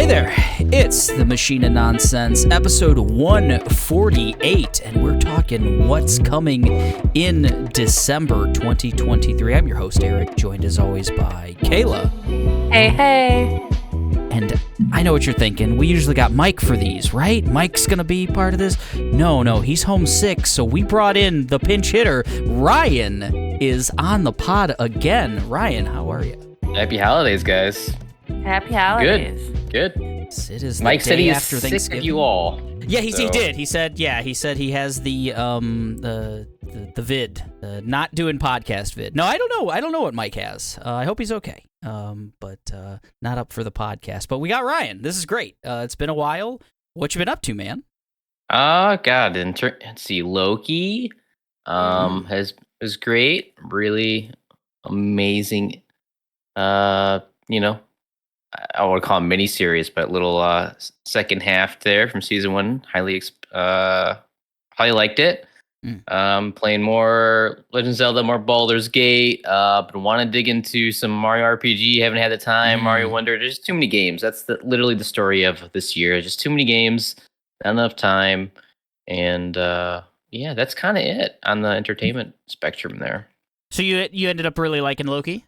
there, it's the Machine of Nonsense, episode 148, and we're talking what's coming in December 2023. I'm your host, Eric, joined as always by Kayla. Hey. And I know what you're thinking. We usually got Mike for these, right? Mike's going to be part of this? No, he's homesick, so we brought in the pinch hitter. Ryan is on the pod again. Ryan, how are you? Happy holidays, guys. Happy holidays. Good. It is Mike said he is after sick Thanksgiving. of you all. Yeah, he did. He said he has the vid, not doing podcast vid. No, I don't know what Mike has. I hope he's okay. But not up for the podcast. But we got Ryan. This is great. It's been a while. What you been up to, man? God, let's see. Loki, is great. Really amazing. I would call it miniseries, but little second half there from season one. Highly liked it. Playing more Legend of Zelda, more Baldur's Gate. But want to dig into some Mario RPG. Haven't had the time. Mario Wonder. There's too many games. That's literally the story of this year. Just too many games, not enough time, and that's kind of it on the entertainment spectrum there. So you ended up really liking Loki?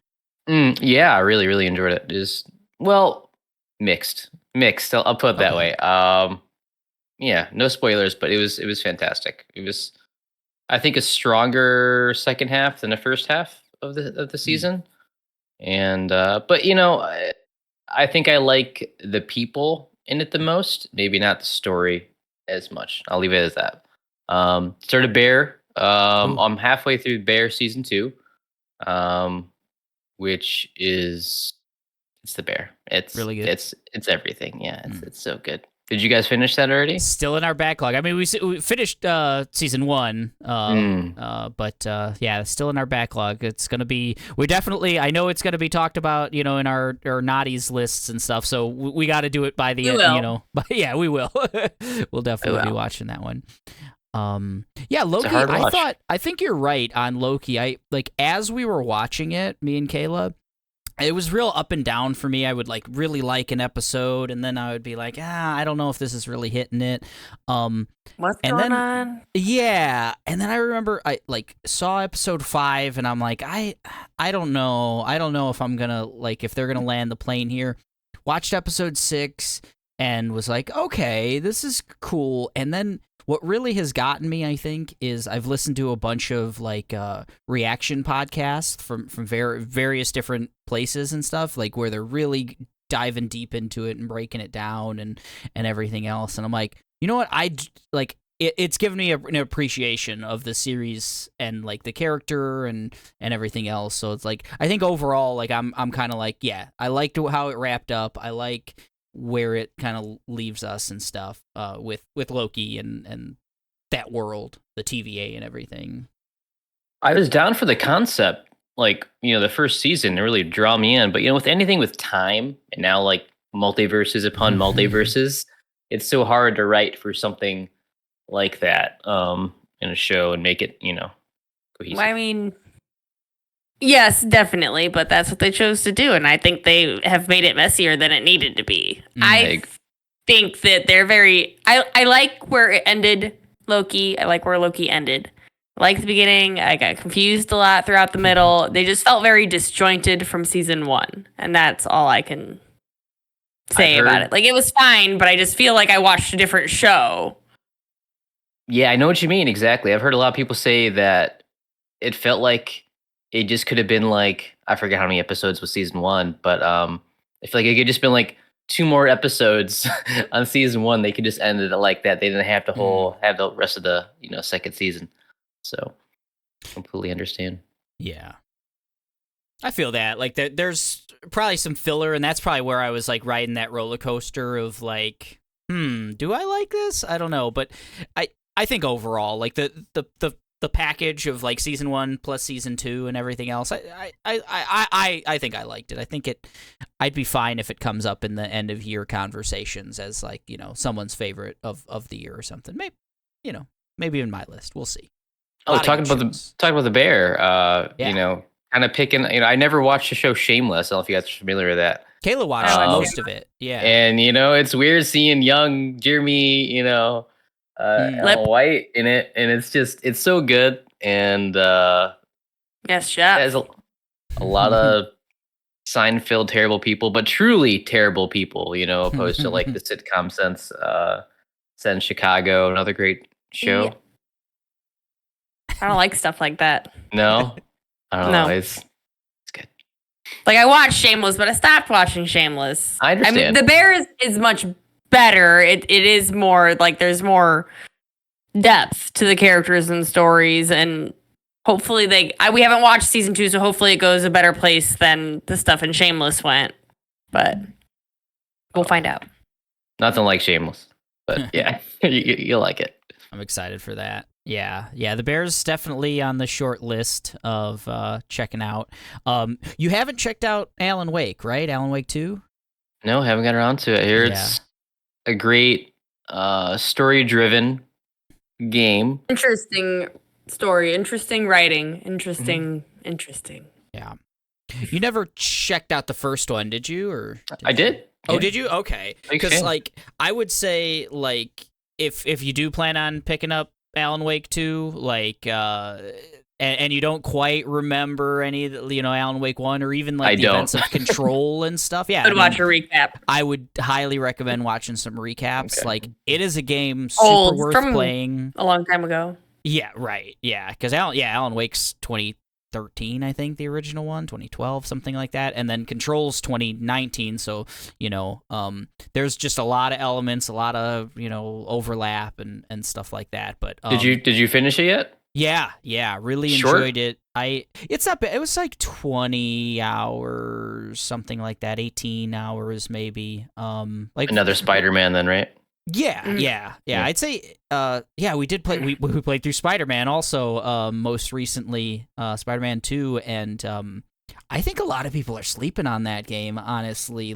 Yeah, I really, really enjoyed it. Mixed. I'll put it that way. No spoilers, but it was fantastic. It was, I think, a stronger second half than the first half of the season. And I think I like the people in it the most. Maybe not the story as much. I'll leave it as that. Started Bear. I'm halfway through Bear season 2. Which is it's the Bear. It's really good. It's everything. Yeah, it's so good. Did you guys finish that already? Still in our backlog. I mean, we finished season 1, but still in our backlog. It's gonna be. I know it's gonna be talked about, in our naughties lists and stuff. So we got to do it by the end. But yeah, we will. We'll definitely be watching that one. Loki, I think you're right on Loki. As we were watching it, me and Kayla, it was real up and down for me. I would really like an episode, and then I would be like, I don't know if this is really hitting it. What's going on? Yeah, and then I remember I saw episode 5, and I'm like, I don't know if I'm gonna if they're gonna land the plane here. Watched episode 6 and was like, okay, this is cool, and then. What really has gotten me, I think, is I've listened to a bunch of reaction podcasts from various different places and stuff, where they're really diving deep into it and breaking it down and everything else. And I'm like, you know what? It's given me an appreciation of the series and the character and everything else. So it's I think overall, I'm kind of I liked how it wrapped up. I like where it kind of leaves us and stuff with Loki and that world, the TVA and everything. I was down for the concept, the first season to really draw me in. But, with anything with time and now multiverses upon multiverses, it's so hard to write for something like that in a show and make it, cohesive. I mean... Yes, definitely, but that's what they chose to do, and I think they have made it messier than it needed to be. I think that they're very... I like where it ended, Loki. I like where Loki ended. I like the beginning. I got confused a lot throughout the middle. They just felt very disjointed from season 1, and that's all I can say about it. It was fine, but I just feel like I watched a different show. Yeah, I know what you mean, exactly. I've heard a lot of people say that it felt like it just could have been I forget how many episodes was season 1, but I feel like it could just been 2 more episodes on season 1. They could just end it like that. They didn't have to have the rest of the second season. So completely understand. Yeah, I feel that there's probably some filler, and that's probably where I was riding that roller coaster of do I like this? I don't know, but I think overall the package of season 1 plus season 2 and everything else, I think I liked it. I think I'd be fine if it comes up in the end of year conversations as someone's favorite of the year or something. Maybe in my list. We'll see. Talking about the Bear. Kind of picking. I never watched the show Shameless. I don't know if you guys are familiar with that. Kayla watched most of it. Yeah. And, it's weird seeing young Jeremy, Ellen White in it. And it's so good. And yes, chef. there's a lot of Seinfeld terrible people, but truly terrible people, opposed to like the sitcom sense. Set in Chicago, another great show. Yeah. I don't like stuff like that. No? I don't know. It's good. Like, I watched Shameless, but I stopped watching Shameless. I understand. I mean, The Bear is much better. It is more, like, there's more depth to the characters and stories, and hopefully we haven't watched season 2, so hopefully it goes a better place than the stuff in Shameless went. But we'll find out. Nothing like Shameless. But yeah, you'll like it. I'm excited for that. Yeah. The Bear's definitely on the short list of checking out. You haven't checked out Alan Wake, right? Alan Wake 2? No, haven't got around to it. Here it's a great story-driven game. Interesting story, interesting writing, interesting. Yeah. You never checked out the first one, did you? Or I did. Oh, did you? Okay. Because I would say if you do plan on picking up Alan Wake 2, and you don't quite remember any of the, Alan Wake 1 or even the events of Control and stuff. Yeah. Watch a recap. I would highly recommend watching some recaps. Okay. It is a game super worth playing. A long time ago. Yeah, right. Yeah, because Alan Wake's 2013, I think, the original one, 2012, something like that, and then Control's 2019. So there's just a lot of elements, a lot of overlap and stuff like that. But did you finish it yet? Yeah, really enjoyed it. It's not bad. It was like 20 hours, something like that, 18 hours maybe. Like another Spider-Man, then, right? Yeah. I'd say, we did play. We played through Spider-Man also, most recently, Spider-Man 2, and I think a lot of people are sleeping on that game. Honestly,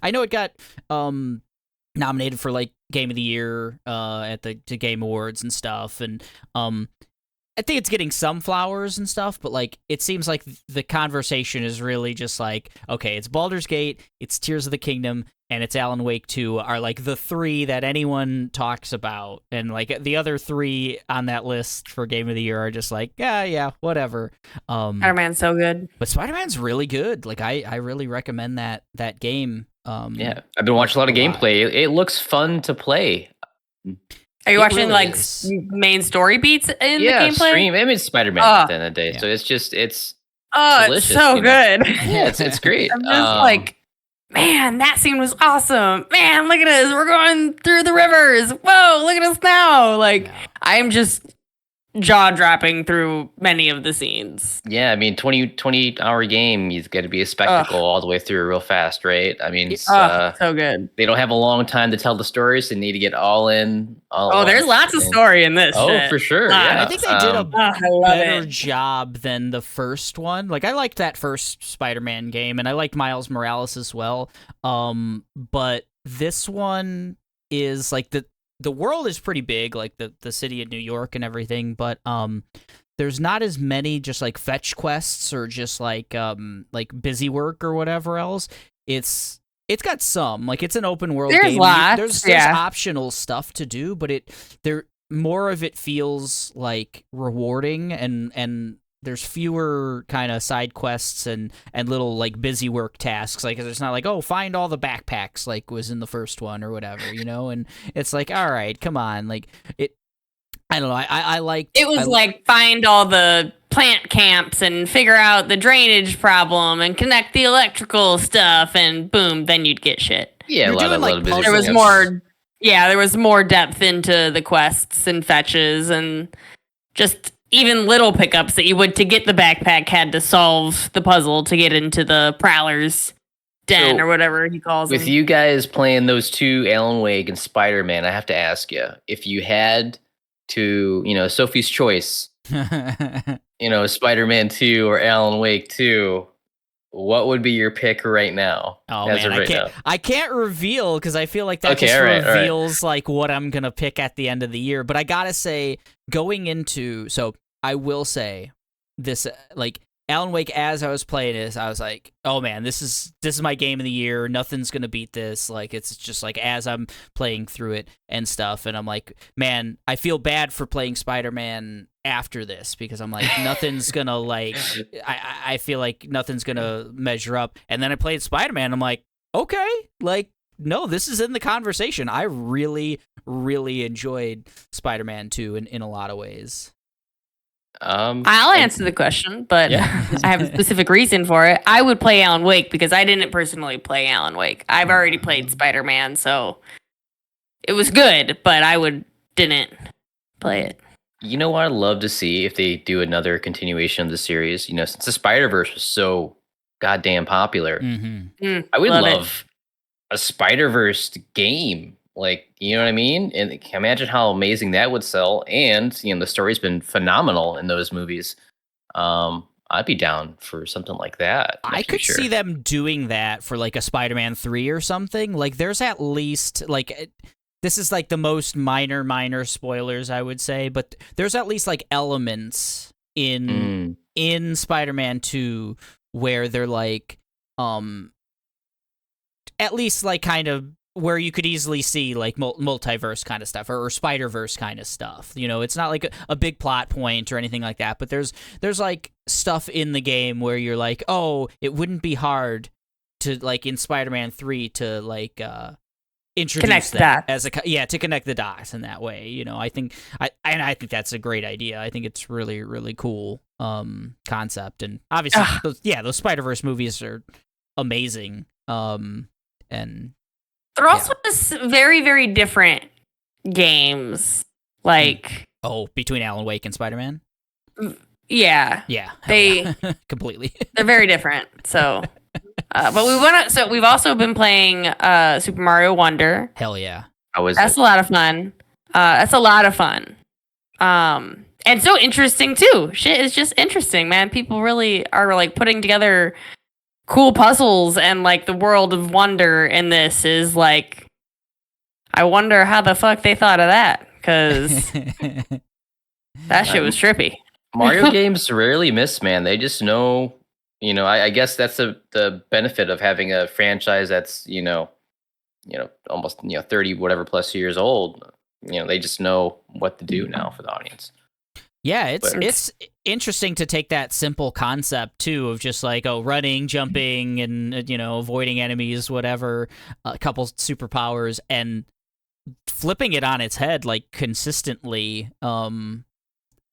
I know it got nominated for Game of the Year at the Game Awards and stuff, and I think it's getting some flowers and stuff, but it seems like the conversation is really just okay, it's Baldur's Gate, it's Tears of the Kingdom, and it's Alan Wake 2 are the three that anyone talks about, and the other three on that list for Game of the Year are just yeah, whatever. Spider-Man's so good, but Spider-Man's really good. I really recommend that game. Yeah, I've been watching a lot of gameplay. It looks fun to play. Are you watching main story beats in the gameplay? Stream. I mean, it's Spider-Man at the end of the day, so it's delicious. It's so good. Yeah, it's great. I'm just man, that scene was awesome. Man, look at us. We're going through the rivers. Whoa, look at us now. I'm just jaw-dropping through many of the scenes. Yeah, I mean, 20-hour game, you've got to be a spectacle all the way through real fast, right? I mean, it's so good. They don't have a long time to tell the stories, so they need to get all in. There's lots of story in this. For sure. Yeah. I think they did a better job than the first one. I liked that first Spider-Man game, and I liked Miles Morales as well. But this one is the world is pretty big, the city of New York and everything, but there's not as many just fetch quests or just busy work or whatever else. It's got some, it's an open world game. There's optional stuff to do, but more of it feels rewarding, and there's fewer kind of side quests and little busy work tasks. It's not find all the backpacks was in the first one or whatever, and it's all right, come on, I don't know. I liked it was find all the plant camps and figure out the drainage problem and connect the electrical stuff, and boom, then you'd get shit. Yeah, a lot of busy. There was more. Yeah, there was more depth into the quests and fetches, and just even little pickups that you would to get the backpack had to solve the puzzle to get into the Prowler's den or whatever he calls with them. You guys playing those two, Alan Wake and Spider-Man, I have to ask you, if you had to, Sophie's choice, Spider-Man 2 or Alan Wake 2, what would be your pick right now? Oh man, I can't reveal because I feel like that reveals what I'm gonna pick at the end of the year. But I gotta say, going into, so I will say this, Alan Wake, as I was playing this, I was like, oh man, this is my game of the year. Nothing's gonna beat this. Like, it's just like as I'm playing through it and stuff, and I'm like, man, I feel bad for playing Spider-Man after this because I'm like, nothing's gonna like, I feel like nothing's gonna measure up. And then I played Spider-Man. I'm like, okay, like, no, this is in the conversation. I really, really enjoyed Spider-Man 2 in a lot of ways. I'll answer the question, but Yeah. I have a specific reason for it. I would play Alan Wake because I didn't personally play Alan Wake. I've already played Spider-Man, so it was good, but didn't play it. You know what I'd love to see if they do another continuation of the series? You know, since the Spider-Verse was so goddamn popular, I would love a Spider-Verse game. Like, you know what I mean? And imagine how amazing that would sell. And, you know, the story's been phenomenal in those movies. I'd be down for something like that. I could see them doing that for like a Spider-Man 3 or something. Like, there's at least like, this is like the most minor spoilers, I would say, but there's at least like elements in Spider-Man 2 where they're like, at least like kind of where you could easily see like multiverse kind of stuff or Spider-Verse kind of stuff. You know, it's not like a big plot point or anything like that, but there's like stuff in the game where you're like, oh, it wouldn't be hard to like in Spider-Man 3 to like introduce connect that as to connect the dots in that way. You know, I think that's a great idea. I think it's really, really cool concept. And obviously those Spider-Verse movies are amazing. And they're also just very, very different games. Like, between Alan Wake and Spider-Man? Yeah. They completely. They're very different. So, but we've also been playing Super Mario Wonder. Hell yeah. That's a lot of fun. That's a lot of fun. And so interesting too. Shit is just interesting, man. People really are like putting together cool puzzles, and like the world of wonder in this is like, I wonder how the fuck they thought of that, because that shit was trippy. Mario games rarely miss, man. They just know, you know, I guess that's the benefit of having a franchise that's, you know, almost, 30 whatever plus years old. You know, they just know what to do now for the audience. Yeah, it's interesting to take that simple concept too of just like running, jumping, and avoiding enemies, whatever, a couple superpowers, and flipping it on its head like consistently.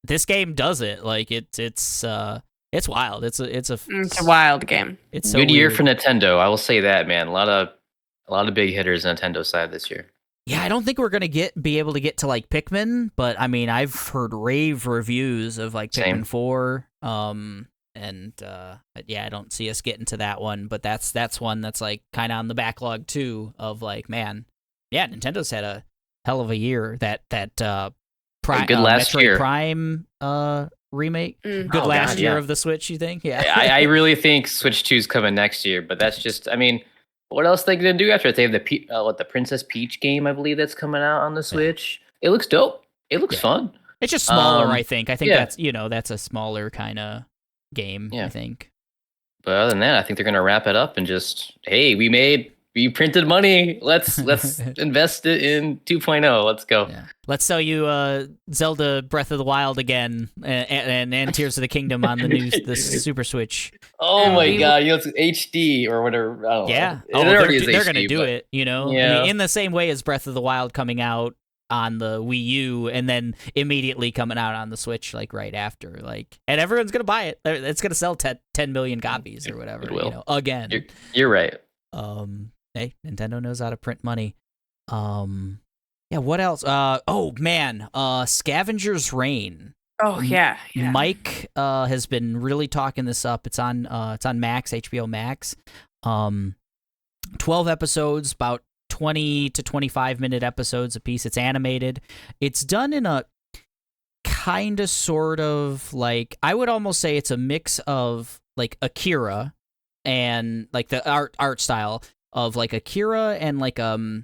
This game does it. Like it's wild. It's a wild game. It's so good year weird. for Nintendo. I will say that, man. A lot of big hitters on Nintendo side this year. Yeah, I don't think we're gonna be able to get to like Pikmin, but I mean, I've heard rave reviews of like Pikmin 4. Yeah, I don't see us getting to that one, but that's one that's like kind of on the backlog too. Of like, man, yeah, Nintendo's had a hell of a year. That good last Metroid year. Prime remake, good last year of the Switch. You think? Yeah, I really think Switch 2's coming next year, but that's just, I mean. What else are they gonna do after it? They have the Princess Peach game, I believe, that's coming out on the Switch. It looks dope. It looks fun. It's just smaller, I think. I think that's a smaller kind of game. I think. But other than that, I think they're gonna wrap it up and just, hey, we printed money. Let's invest it in 2.0. Let's go. Yeah. Let's sell you Zelda Breath of the Wild again and Tears of the Kingdom on the Super Switch. Oh my god, it's HD or whatever. I don't know. Yeah. They're going to do it, Yeah. I mean, in the same way as Breath of the Wild coming out on the Wii U and then immediately coming out on the Switch like right after, like, and everyone's going to buy it. It's going to sell 10 million copies or whatever, it will. Again. You're right. Hey, Nintendo knows how to print money. Yeah, what else? Scavenger's Reign. Oh yeah. Mike has been really talking this up. It's on Max, HBO Max. 12 episodes, about 20 to 25 minute episodes a piece. It's animated. It's done in a kind of sort of like, I would almost say it's a mix of like Akira and like the art style of like Akira and like a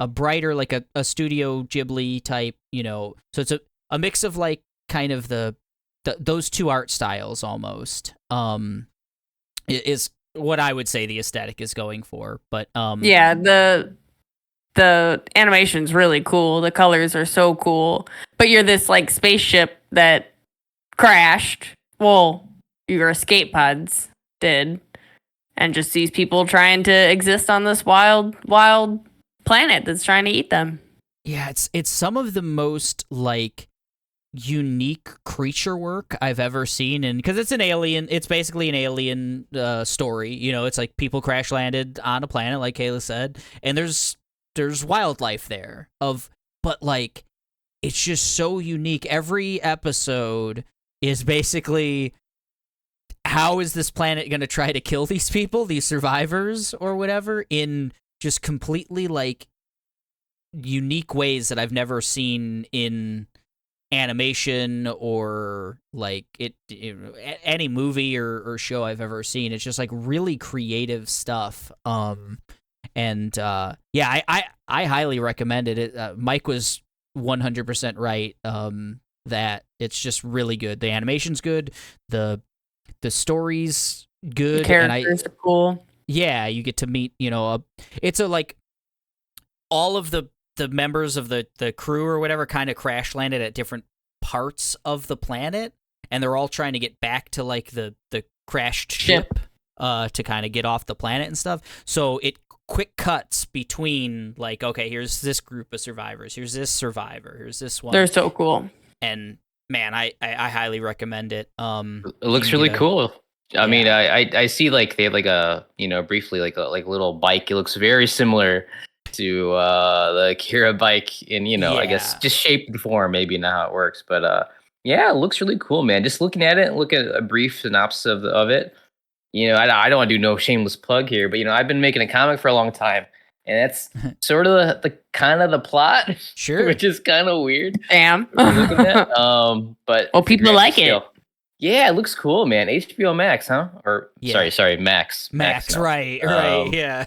brighter, like a Studio Ghibli type, so it's a mix of like kind of the those two art styles almost is what I would say the aesthetic is going for. But yeah, the animation's really cool. The colors are so cool. But you're this like spaceship that crashed. Well, your escape pods did. And just these people trying to exist on this wild planet that's trying to eat them. Yeah, it's some of the most like unique creature work I've ever seen, and because it's basically an alien story. It's like people crash landed on a planet, like Kayla said, and there's wildlife there but like it's just so unique. Every episode is basically, how is this planet going to try to kill these people, these survivors or whatever, in just completely like unique ways that I've never seen in animation or like any movie or show I've ever seen. It's just like really creative stuff. And I highly recommend it. Mike was 100% right. That it's just really good. The animation's good. The story's good. The characters are cool. Yeah, you get to meet, it's like all of the members of the crew or whatever kind of crash landed at different parts of the planet, and they're all trying to get back to like the crashed ship to kind of get off the planet and stuff. So it quick cuts between like, okay, here's this group of survivors, here's this survivor, here's this one. They're so cool. And man, I highly recommend it. It looks really cool. I mean, I see like they have like a briefly like a little bike. It looks very similar to the Kira bike in I guess just shape and form, maybe not how it works, but it looks really cool, man. Just looking at it, look at a brief synopsis of it. I don't want to do no shameless plug here, but I've been making a comic for a long time, and that's sort of the kind of the plot, sure, which is kind of weird. Damn. Looking at, but people like it. Yeah, it looks cool, man. HBO Max, huh? Or sorry, Max. Max, right, yeah.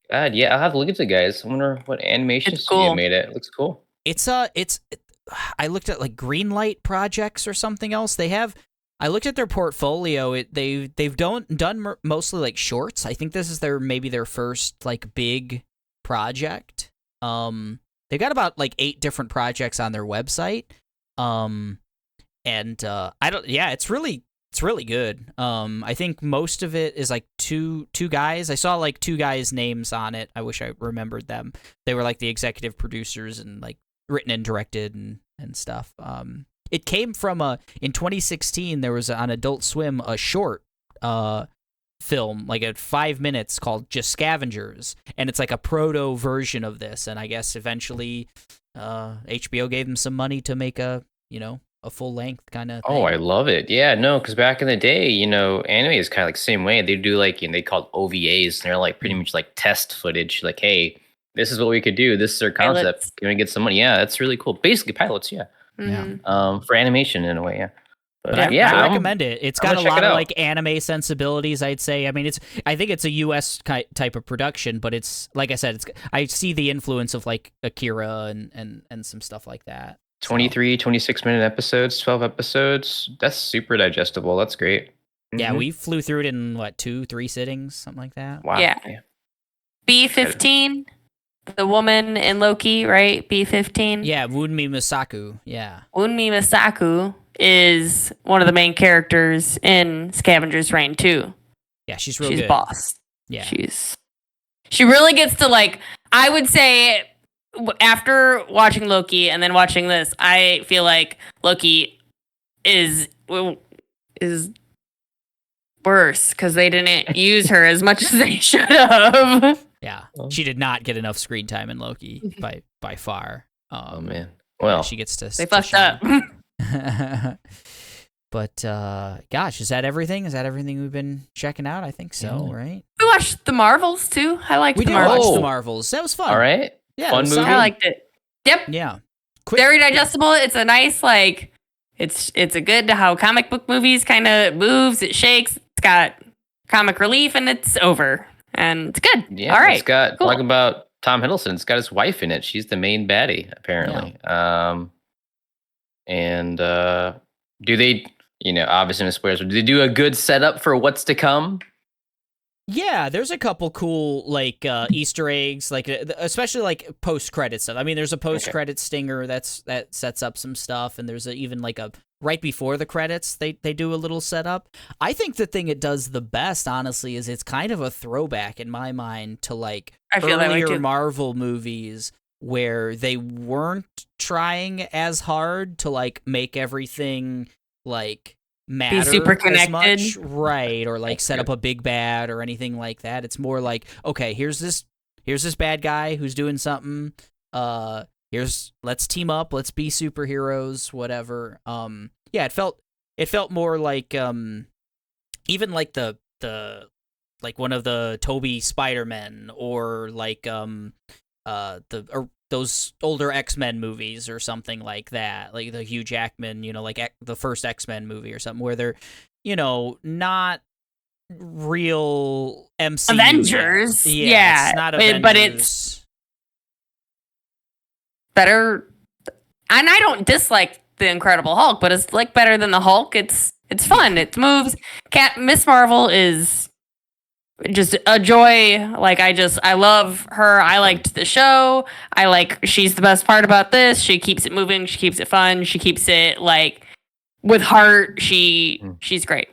God, yeah, I'll have to look at it, guys. I wonder what animation studio made it. It looks cool. It's I looked at like Greenlight Projects or something else. I looked at their portfolio. They've done mostly like shorts. I think this is maybe their first like big project. They've got about like 8 different projects on their website. It's really good. I think most of it is like two guys. I saw like 2 guys' names on it. I wish I remembered them. They were like the executive producers and like written and directed and stuff. It came from in 2016 there was on Adult Swim a short film like at 5 minutes called Just Scavengers, and it's like a proto version of this, and I guess eventually HBO gave them some money to make a full length kind of thing. Oh, I love it. Yeah, no, because back in the day, anime is kind of like the same way. They do like, they called OVAs, and they're like pretty much like test footage. Like, hey, this is what we could do. This is our concept. Pilots. Can we get some money? Yeah, that's really cool. Basically pilots, yeah. Mm-hmm. For animation in a way, yeah. But I recommend it. It's got a lot of like anime sensibilities, I'd say. I mean, I think it's a US type of production, but it's like I said, I see the influence of like Akira and some stuff like that. 23, 26-minute episodes, 12 episodes. That's super digestible. That's great. Yeah, we flew through it in 2-3 sittings, something like that. Wow. Yeah. B-15, the woman in Loki, right? B-15. Yeah, Wunmi Masaku. Yeah. Wunmi Masaku is one of the main characters in Scavenger's Reign 2. Yeah, she's really good. She's boss. Yeah. She really gets to like, I would say after watching Loki and then watching this, I feel like Loki is worse because they didn't use her as much as they should have. Yeah, she did not get enough screen time in Loki by far. Oh man, well, she gets to. They fucked up. But gosh, is that everything? Is that everything we've been checking out? I think so, right? We watched the Marvels too. I liked the Marvels. We did watch the Marvels. That was fun. All right. Yeah, fun movie. I liked it. Yep. Yeah. Very digestible. It's a nice it's a good how comic book movies kind of moves. It shakes. It's got comic relief and it's over. And it's good. Yeah. All right. It's got cool. Talk about Tom Hiddleston. It's got his wife in it. She's the main baddie apparently. Yeah. do they, obviously in spoilers, do they do a good setup for what's to come? Yeah, there's a couple cool like Easter eggs, like especially like post-credit stuff. I mean, there's a post-credit stinger that sets up some stuff, and there's even like a right before the credits they do a little setup. I think the thing it does the best, honestly, is it's kind of a throwback in my mind to like earlier Marvel movies where they weren't trying as hard to like make everything like matter, be super connected, as much, right? Or like set up a big bad or anything like that. It's more like, okay, here's this bad guy who's doing something. Let's team up, let's be superheroes, whatever. Yeah, it felt more like even like the like one of the Toby Spider-Men or like those older X-Men movies or something like that, like the Hugh Jackman, like the first X-Men movie or something where they're, not real MCU Avengers. Yeah, it's not Avengers. But it's better. And I don't dislike the Incredible Hulk, but it's like better than the Hulk. It's fun. It moves. Miss Marvel is just a joy. Like I love her. I liked the show. She's the best part about this. She keeps it moving. She keeps it fun. She keeps it like with heart. She's great.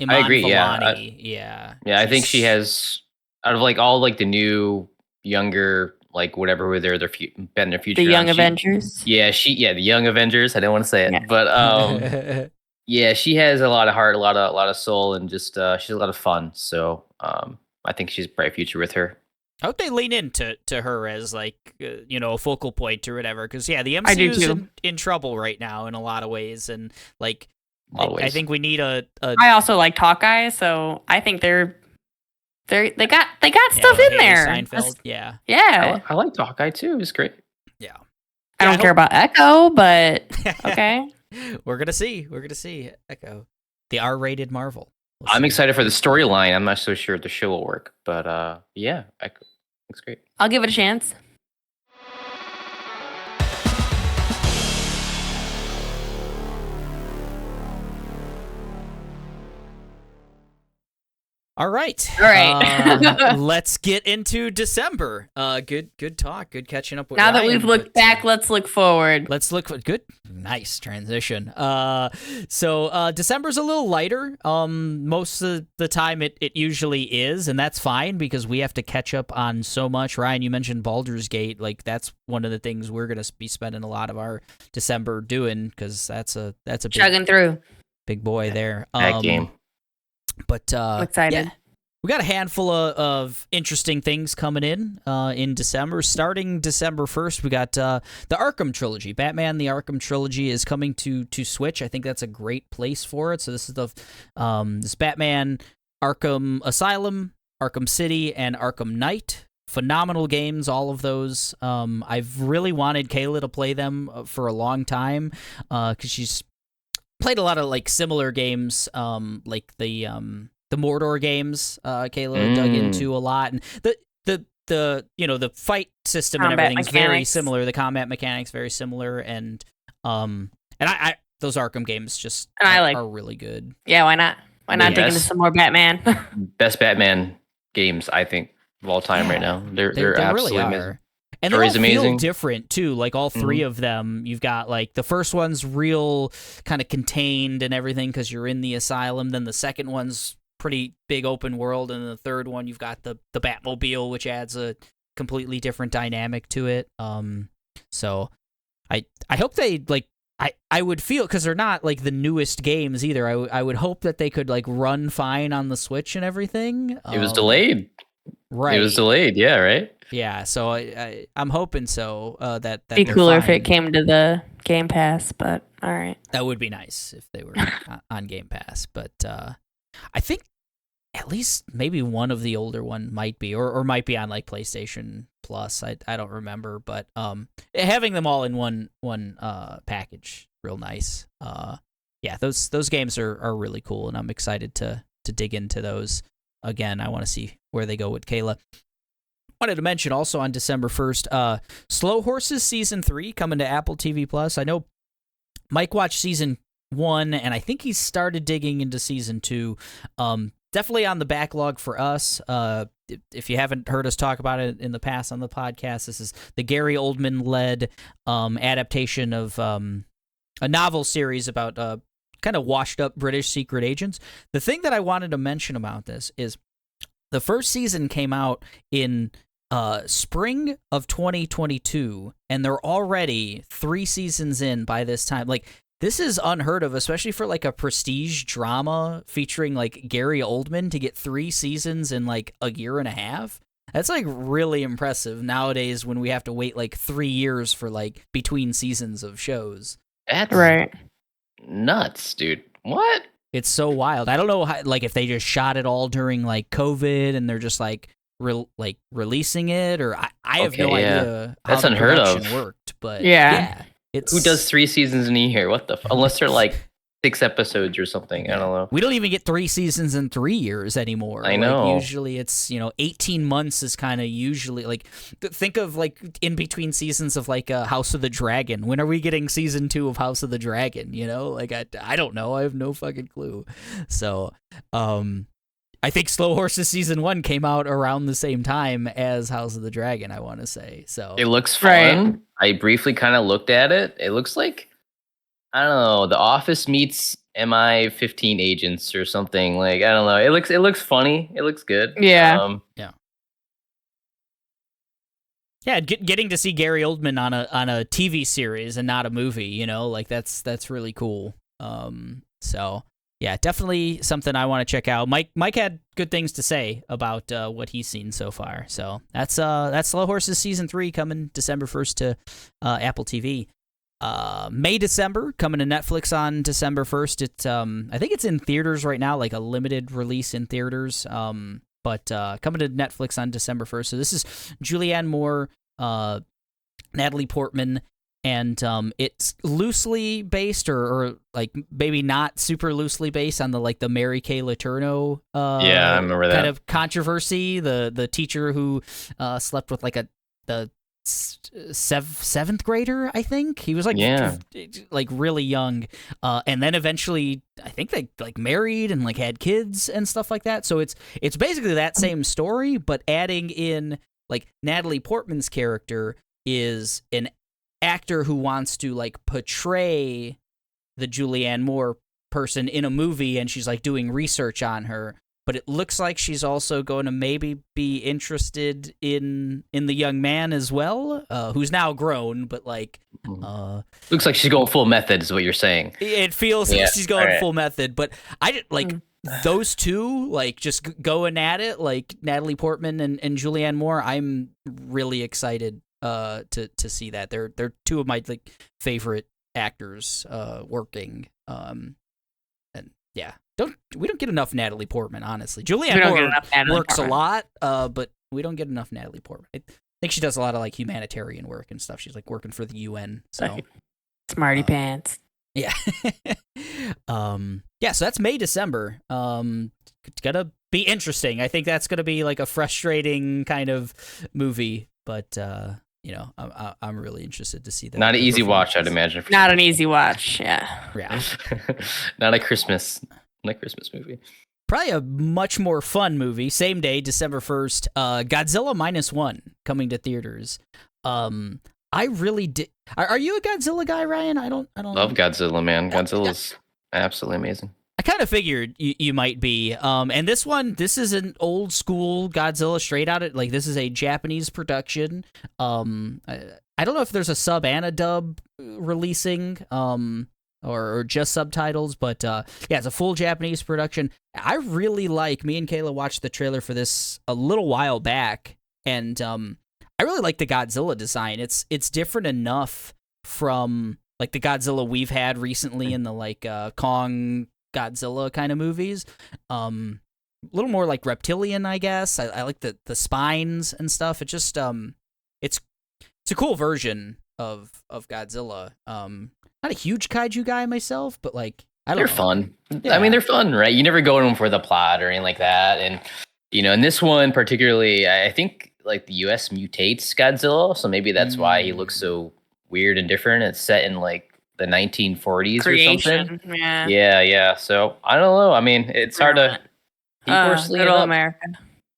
I agree. Yeah. I think she has, out of like all like the new younger like whatever with their future, the young Avengers. The young Avengers. I didn't want to say it, but yeah, she has a lot of heart, a lot of soul, and just she's a lot of fun. So I think she's a bright future with her. I hope they lean into her as like a focal point or whatever, because the MCU is in trouble right now in a lot of ways, and like I think we need a. I also like Hawkeye, so I think they got stuff in there. Seinfeld, yeah. I like Hawkeye too. It's great. Yeah. I don't care about Echo, but okay. We're gonna see Echo, the R-rated Marvel. I'm excited for the storyline. I'm not so sure if the show will work, but Echo looks great. I'll give it a chance. All right. Let's get into December. Good talk. Good catching up with Now Ryan, that we've looked back, let's look forward. Let's look good. Nice transition. So December's a little lighter. Most of the time it usually is, and that's fine because we have to catch up on so much. Ryan, you mentioned Baldur's Gate. Like that's one of the things we're gonna be spending a lot of our December doing because that's a chugging through big boy there. That game. But I'm excited. Yeah, we got a handful of interesting things coming in December. Starting December 1st, we got the Arkham Trilogy. Batman, the Arkham Trilogy is coming to Switch. I think that's a great place for it. So this is this Batman, Arkham Asylum, Arkham City, and Arkham Knight. Phenomenal games, all of those. I've really wanted Kayla to play them for a long time because she's played a lot of like similar games, like the Mordor games. Kayla dug into a lot, and the fight system combat and everything's mechanics. very similar. The combat mechanics very similar, and I those Arkham games just are really good. Yeah, why not? Why not dig into some more Batman? Best Batman games I think of all time right now. They're absolutely really amazing. And they all feel different, too. Like, all three of them, you've got, like, the first one's real kind of contained and everything because you're in the asylum. Then the second one's pretty big open world. And the third one, you've got the Batmobile, which adds a completely different dynamic to it. So I hope they, like, I would feel, because they're not, like, the newest games either. I would hope that they could, like, run fine on the Switch and everything. It was delayed. Right. It was delayed, yeah, right? Yeah, so I'm hoping so. That be cooler if it came to the Game Pass, but all right. That would be nice if they were on Game Pass, but I think at least maybe one of the older one might be, or might be on like PlayStation Plus. I don't remember, but having them all in one package, real nice. Yeah, those games are really cool, and I'm excited to dig into those. Again, I want to see where they go with Kayla. Wanted to mention also on December 1st, Slow Horses Season 3 coming to Apple TV+. I know Mike watched Season 1, and I think he started digging into season 2. Definitely on the backlog for us. If you haven't heard us talk about it in the past on the podcast, this is the Gary Oldman-led adaptation of a novel series about kind of washed-up British secret agents. The thing that I wanted to mention about this is the first season came out in spring of 2022, and they're already 3 seasons in by this time. Like, this is unheard of, especially for like a prestige drama featuring like Gary Oldman to get 3 seasons in like a year and a half. That's like really impressive nowadays when we have to wait like 3 years for like between seasons of shows. That's Right. nuts, dude. What? It's so wild. I don't know how, like if they just shot it all during like COVID and they're just like releasing it, or I have no idea how That's the unheard of. production worked. But Yeah. it's, Who does 3 seasons in a year? What the? Unless they're like 6 episodes or something. I don't know. we don't even get 3 seasons in 3 years anymore. I know. Like, usually it's 18 months is kind of usually like think of like in between seasons of like House of the Dragon. When are we getting season 2 of House of the Dragon? Like I don't know. I have no fucking clue. So I think Slow Horses season 1 came out around the same time as House of the Dragon, I want to say. So It looks fun. I briefly kind of looked at it. It looks like, I don't know, The Office meets MI-15 agents or something. Like, I don't know. It looks funny. It looks good. Yeah. Yeah, getting to see Gary Oldman on a TV series and not a movie, like that's really cool. So yeah, definitely something I want to check out. Mike had good things to say about what he's seen so far. So that's Slow Horses season 3 coming December 1st to Apple TV. December coming to Netflix on December 1st. It's I think it's in theaters right now, like a limited release in theaters. But coming to Netflix on December 1st. So this is Julianne Moore, Natalie Portman, and it's loosely based or like maybe not super loosely based on the Mary Kay Letourneau I remember that kind of controversy, the teacher who slept with the 7th grader, I think. He was like really young, and then eventually I think they like married and like had kids and stuff like that. So it's basically that same story, but adding in like Natalie Portman's character is an actor who wants to like portray the Julianne Moore person in a movie, and she's like doing research on her. But it looks like she's also going to maybe be interested in the young man as well, who's now grown, but like looks like she's going full method, is what you're saying. It feels like she's going full method. But I like those two, like just going at it, like Natalie Portman and Julianne Moore. I'm really excited to see that. They're 2 of my like favorite actors working. And yeah. We don't get enough Natalie Portman, honestly. Julianne Moore works a lot, but we don't get enough Natalie Portman. I think she does a lot of like humanitarian work and stuff. She's like working for the UN. So Smarty pants. Yeah. So that's December. It's gonna be interesting. I think that's gonna be like a frustrating kind of movie, but I'm really interested to see that. Not an easy watch, I'd imagine. Not an easy watch, yeah. Not a Christmas movie. Probably a much more fun movie. Same day, December 1st. Godzilla -1 coming to theaters. I really did. Are you a Godzilla guy, Ryan? I don't love Godzilla, man. Godzilla's absolutely amazing. I kind of figured you might be. And this is an old school Godzilla, straight out of like this is a Japanese production. I don't know if there's a sub and a dub releasing. Or just subtitles, but it's a full Japanese production. I really like. Me and Kayla watched the trailer for this a little while back, and I really like the Godzilla design. It's different enough from like the Godzilla we've had recently in the like Kong Godzilla kind of movies. A little more like reptilian, I guess. I like the spines and stuff. It just it's a cool version of Godzilla. Not a huge kaiju guy myself, but like they're fun. Yeah. I mean, they're fun, right? You never go to them for the plot or anything like that. And in this one particularly, I think like the US mutates Godzilla, so maybe that's why he looks so weird and different. It's set in like the 1940s Creation. or something. Yeah. Yeah. So I don't know. I mean, it's hard to. People are slinging good old up. America.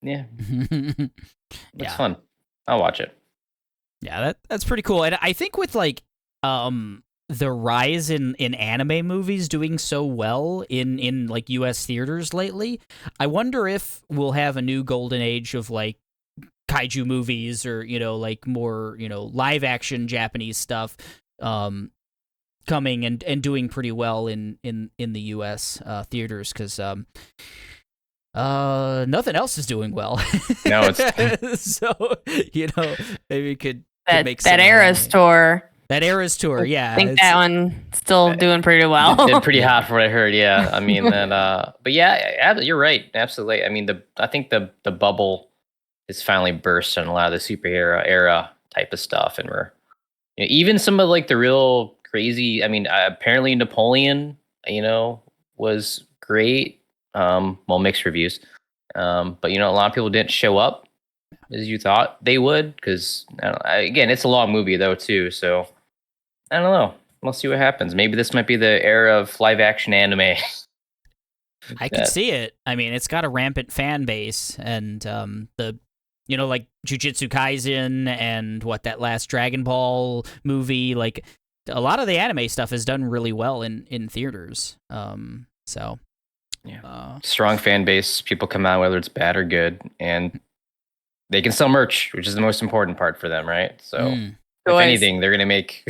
Yeah, it's Yeah. fun. I'll watch it. Yeah, that's pretty cool. And I think with like the rise in anime movies doing so well in like US theaters lately, I wonder if we'll have a new golden age of like kaiju movies or, like more, live action Japanese stuff coming and doing pretty well in the US theaters, cuz nothing else is doing well. No, it's so, maybe we could make that Eras tour. That Eras tour, yeah. I think that one's still doing pretty well. Did pretty hot for what I heard. Yeah, I mean, but yeah, you're right. Absolutely. I mean, I think the bubble is finally burst on a lot of the superhero era type of stuff, and we're even some of like the real crazy. I mean, apparently Napoleon, was great. Well, mixed reviews. But a lot of people didn't show up as you thought they would, because again, it's a long movie though too. So I don't know. We'll see what happens. Maybe this might be the era of live action anime. I could see it. I mean, it's got a rampant fan base, and like Jujutsu Kaisen and that last Dragon Ball movie. Like a lot of the anime stuff has done really well in theaters. So. Yeah. Strong fan base. People come out whether it's bad or good, and they can sell merch, which is the most important part for them, right? So, if anything, they're gonna make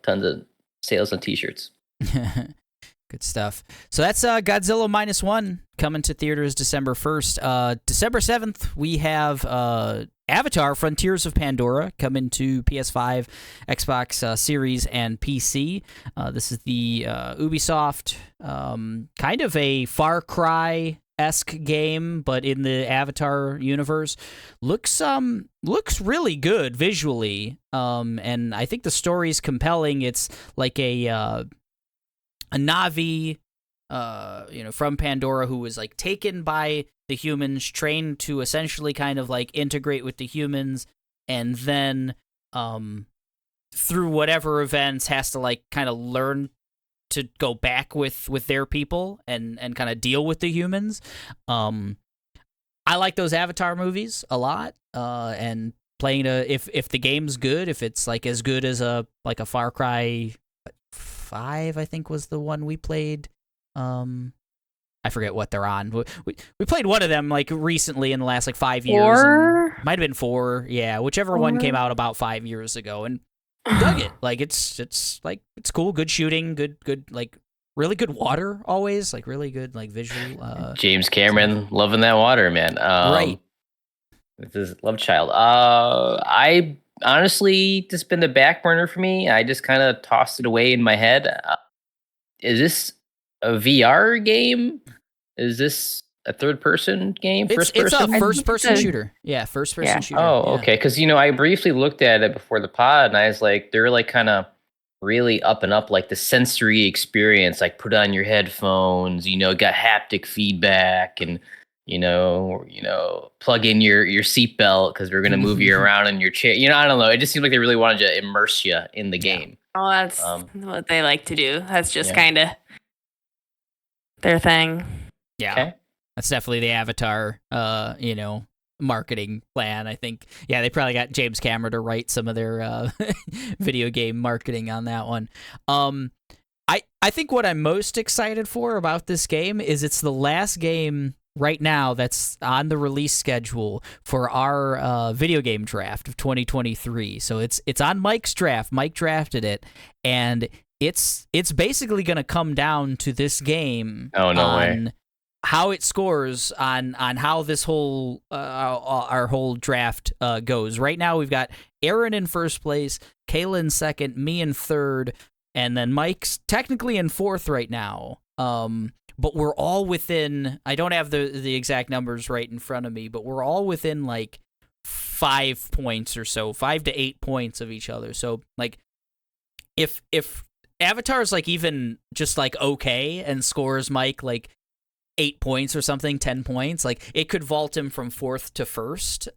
tons of sales on T-shirts. Good stuff. So that's Godzilla -1 coming to theaters December 1st. December 7th, we have Avatar: Frontiers of Pandora coming to PS5, Xbox Series, and PC. This is the Ubisoft, kind of a Far Cry-esque game, but in the Avatar universe. Looks really good visually, and I think the story's compelling. It's like a Na'vi, from Pandora, who was like taken by the humans, trained to essentially kind of like integrate with the humans, and then through whatever events has to like kind of learn to go back with their people and kind of deal with the humans. I like those Avatar movies a lot, and playing if the game's good, if it's like as good as a Far Cry 5, I think was the one we played. I forget what they're on. We played one of them like recently in the last like 5 years. 4? Might have been 4. Yeah, whichever one came out about 5 years ago, and dug it. Like it's like it's cool, good shooting, good like really good water always, like really good like visual. James Cameron loving that water, man. Right. This is love child. I honestly just been the back burner for me. I just kind of tossed it away in my head. Is this a VR game? Is this a third-person game? It's a first-person shooter. Yeah, first-person shooter. Oh, okay. Because I briefly looked at it before the pod, and I was like, they're like kind of really up and up, like the sensory experience. Like put on your headphones. Got haptic feedback, and plug in your seatbelt because we're gonna move you around in your chair. I don't know. It just seemed like they really wanted to immerse you in the game. Oh, that's what they like to do. That's just kind of their thing. Yeah, okay. That's definitely the Avatar, marketing plan. I think, yeah, they probably got James Cameron to write some of their video game marketing on that one. I think what I'm most excited for about this game is it's the last game right now that's on the release schedule for our video game draft of 2023. So it's on Mike's draft. Mike drafted it, and it's basically going to come down to this game. Oh, no way. How it scores on how this whole our whole draft goes. Right now we've got Aaron in first place, Kayla in second, me in third, and then Mike's technically in fourth right now. But we're all within, I don't have the exact numbers right in front of me, but we're all within like 5 points or so, 5 to 8 points of each other. So like if Avatar's like even just like okay and scores Mike like 8 points or something, 10 points. Like, it could vault him from 4th to 1st,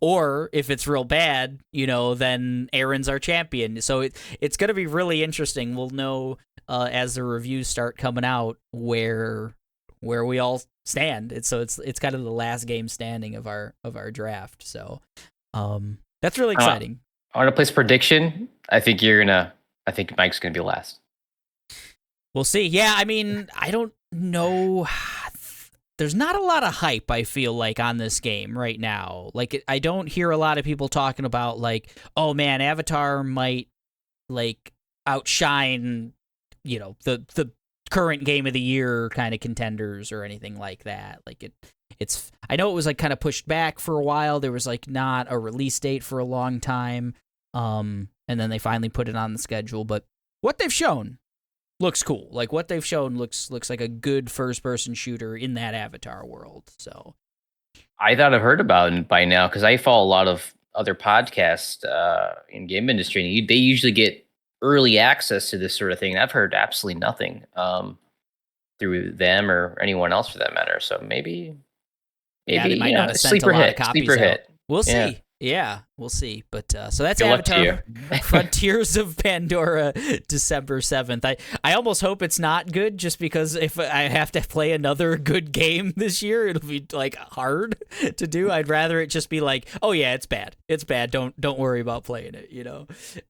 or if it's real bad, then Aaron's our champion. So it's going to be really interesting. We'll know as the reviews start coming out where we all stand. It's kind of the last game standing of our draft. So that's really exciting. I want to place a prediction. I think Mike's gonna be last. We'll see. Yeah, I mean, I don't know. There's not a lot of hype, I feel like, on this game right now. Like, I don't hear a lot of people talking about, like, oh man, Avatar might, like, outshine, the current game of the year kind of contenders or anything like that. Like, it's I know it was, like, kind of pushed back for a while. There was, like, not a release date for a long time. And then they finally put it on the schedule. But what they've shown looks cool. Like, what they've shown looks like a good first-person shooter in that Avatar world. So I thought I've heard about it by now because I follow a lot of other podcasts in game industry, and they usually get early access to this sort of thing. And I've heard absolutely nothing through them or anyone else for that matter. So maybe they might not have sent a lot of copies sleeper out. hit. We'll see. Yeah, we'll see. But so that's Good luck to Avatar Frontiers of Pandora, December 7th. I almost hope it's not good, just because if I have to play another good game this year, it'll be like hard to do. I'd rather it just be like, oh yeah, it's bad. It's bad. Don't worry about playing it,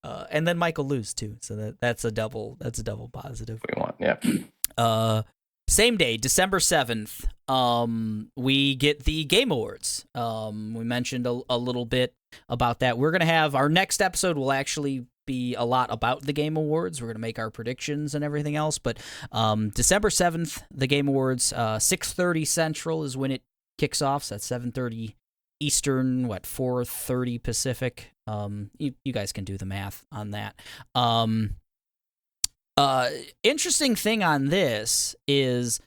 And then Mike will lose too. So that's a double positive. We want, yeah. Same day, December 7th, we get the Game Awards. We mentioned a little bit about that. We're going to have our next episode will actually be a lot about the Game Awards. We're going to make our predictions and everything else. But December 7th, the Game Awards, 6:30 Central is when it kicks off. So that's 7:30 Eastern, 4:30 Pacific. You guys can do the math on that. Interesting thing on this is,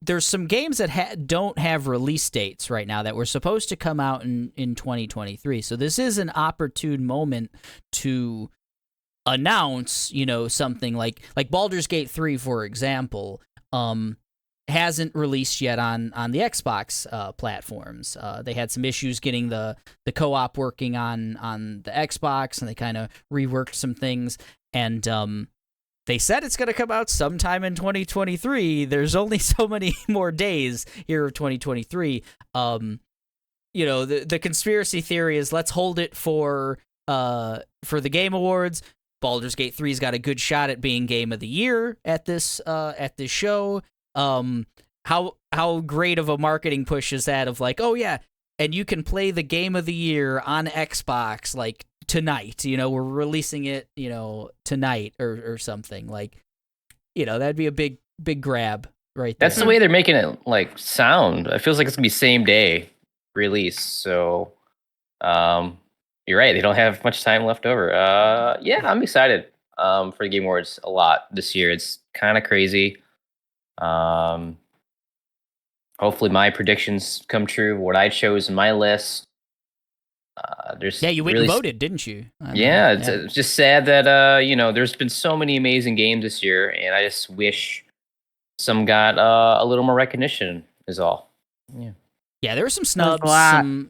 there's some games that don't have release dates right now that were supposed to come out in 2023. So this is an opportune moment to announce, something like Baldur's Gate 3, for example, hasn't released yet on the Xbox platforms. They had some issues getting the co-op working on the Xbox, and they kind of reworked some things. And they said it's going to come out sometime in 2023. There's only so many more days here of 2023. The conspiracy theory is let's hold it for the Game Awards. Baldur's Gate 3's got a good shot at being Game of the Year at this show. How great of a marketing push is that of like, oh yeah, and you can play the Game of the Year on Xbox like tonight, we're releasing it, tonight or something, like, that'd be a big grab right there. That's the way they're making it like sound. It feels like it's gonna be same day release. So you're right, they don't have much time left over. Yeah, I'm excited for the Game Awards a lot this year. It's kind of crazy. Hopefully my predictions come true, what I chose in my list. You went and voted, didn't you? It's just sad that there's been so many amazing games this year, and I just wish some got a little more recognition is all. Yeah, there were some snubs.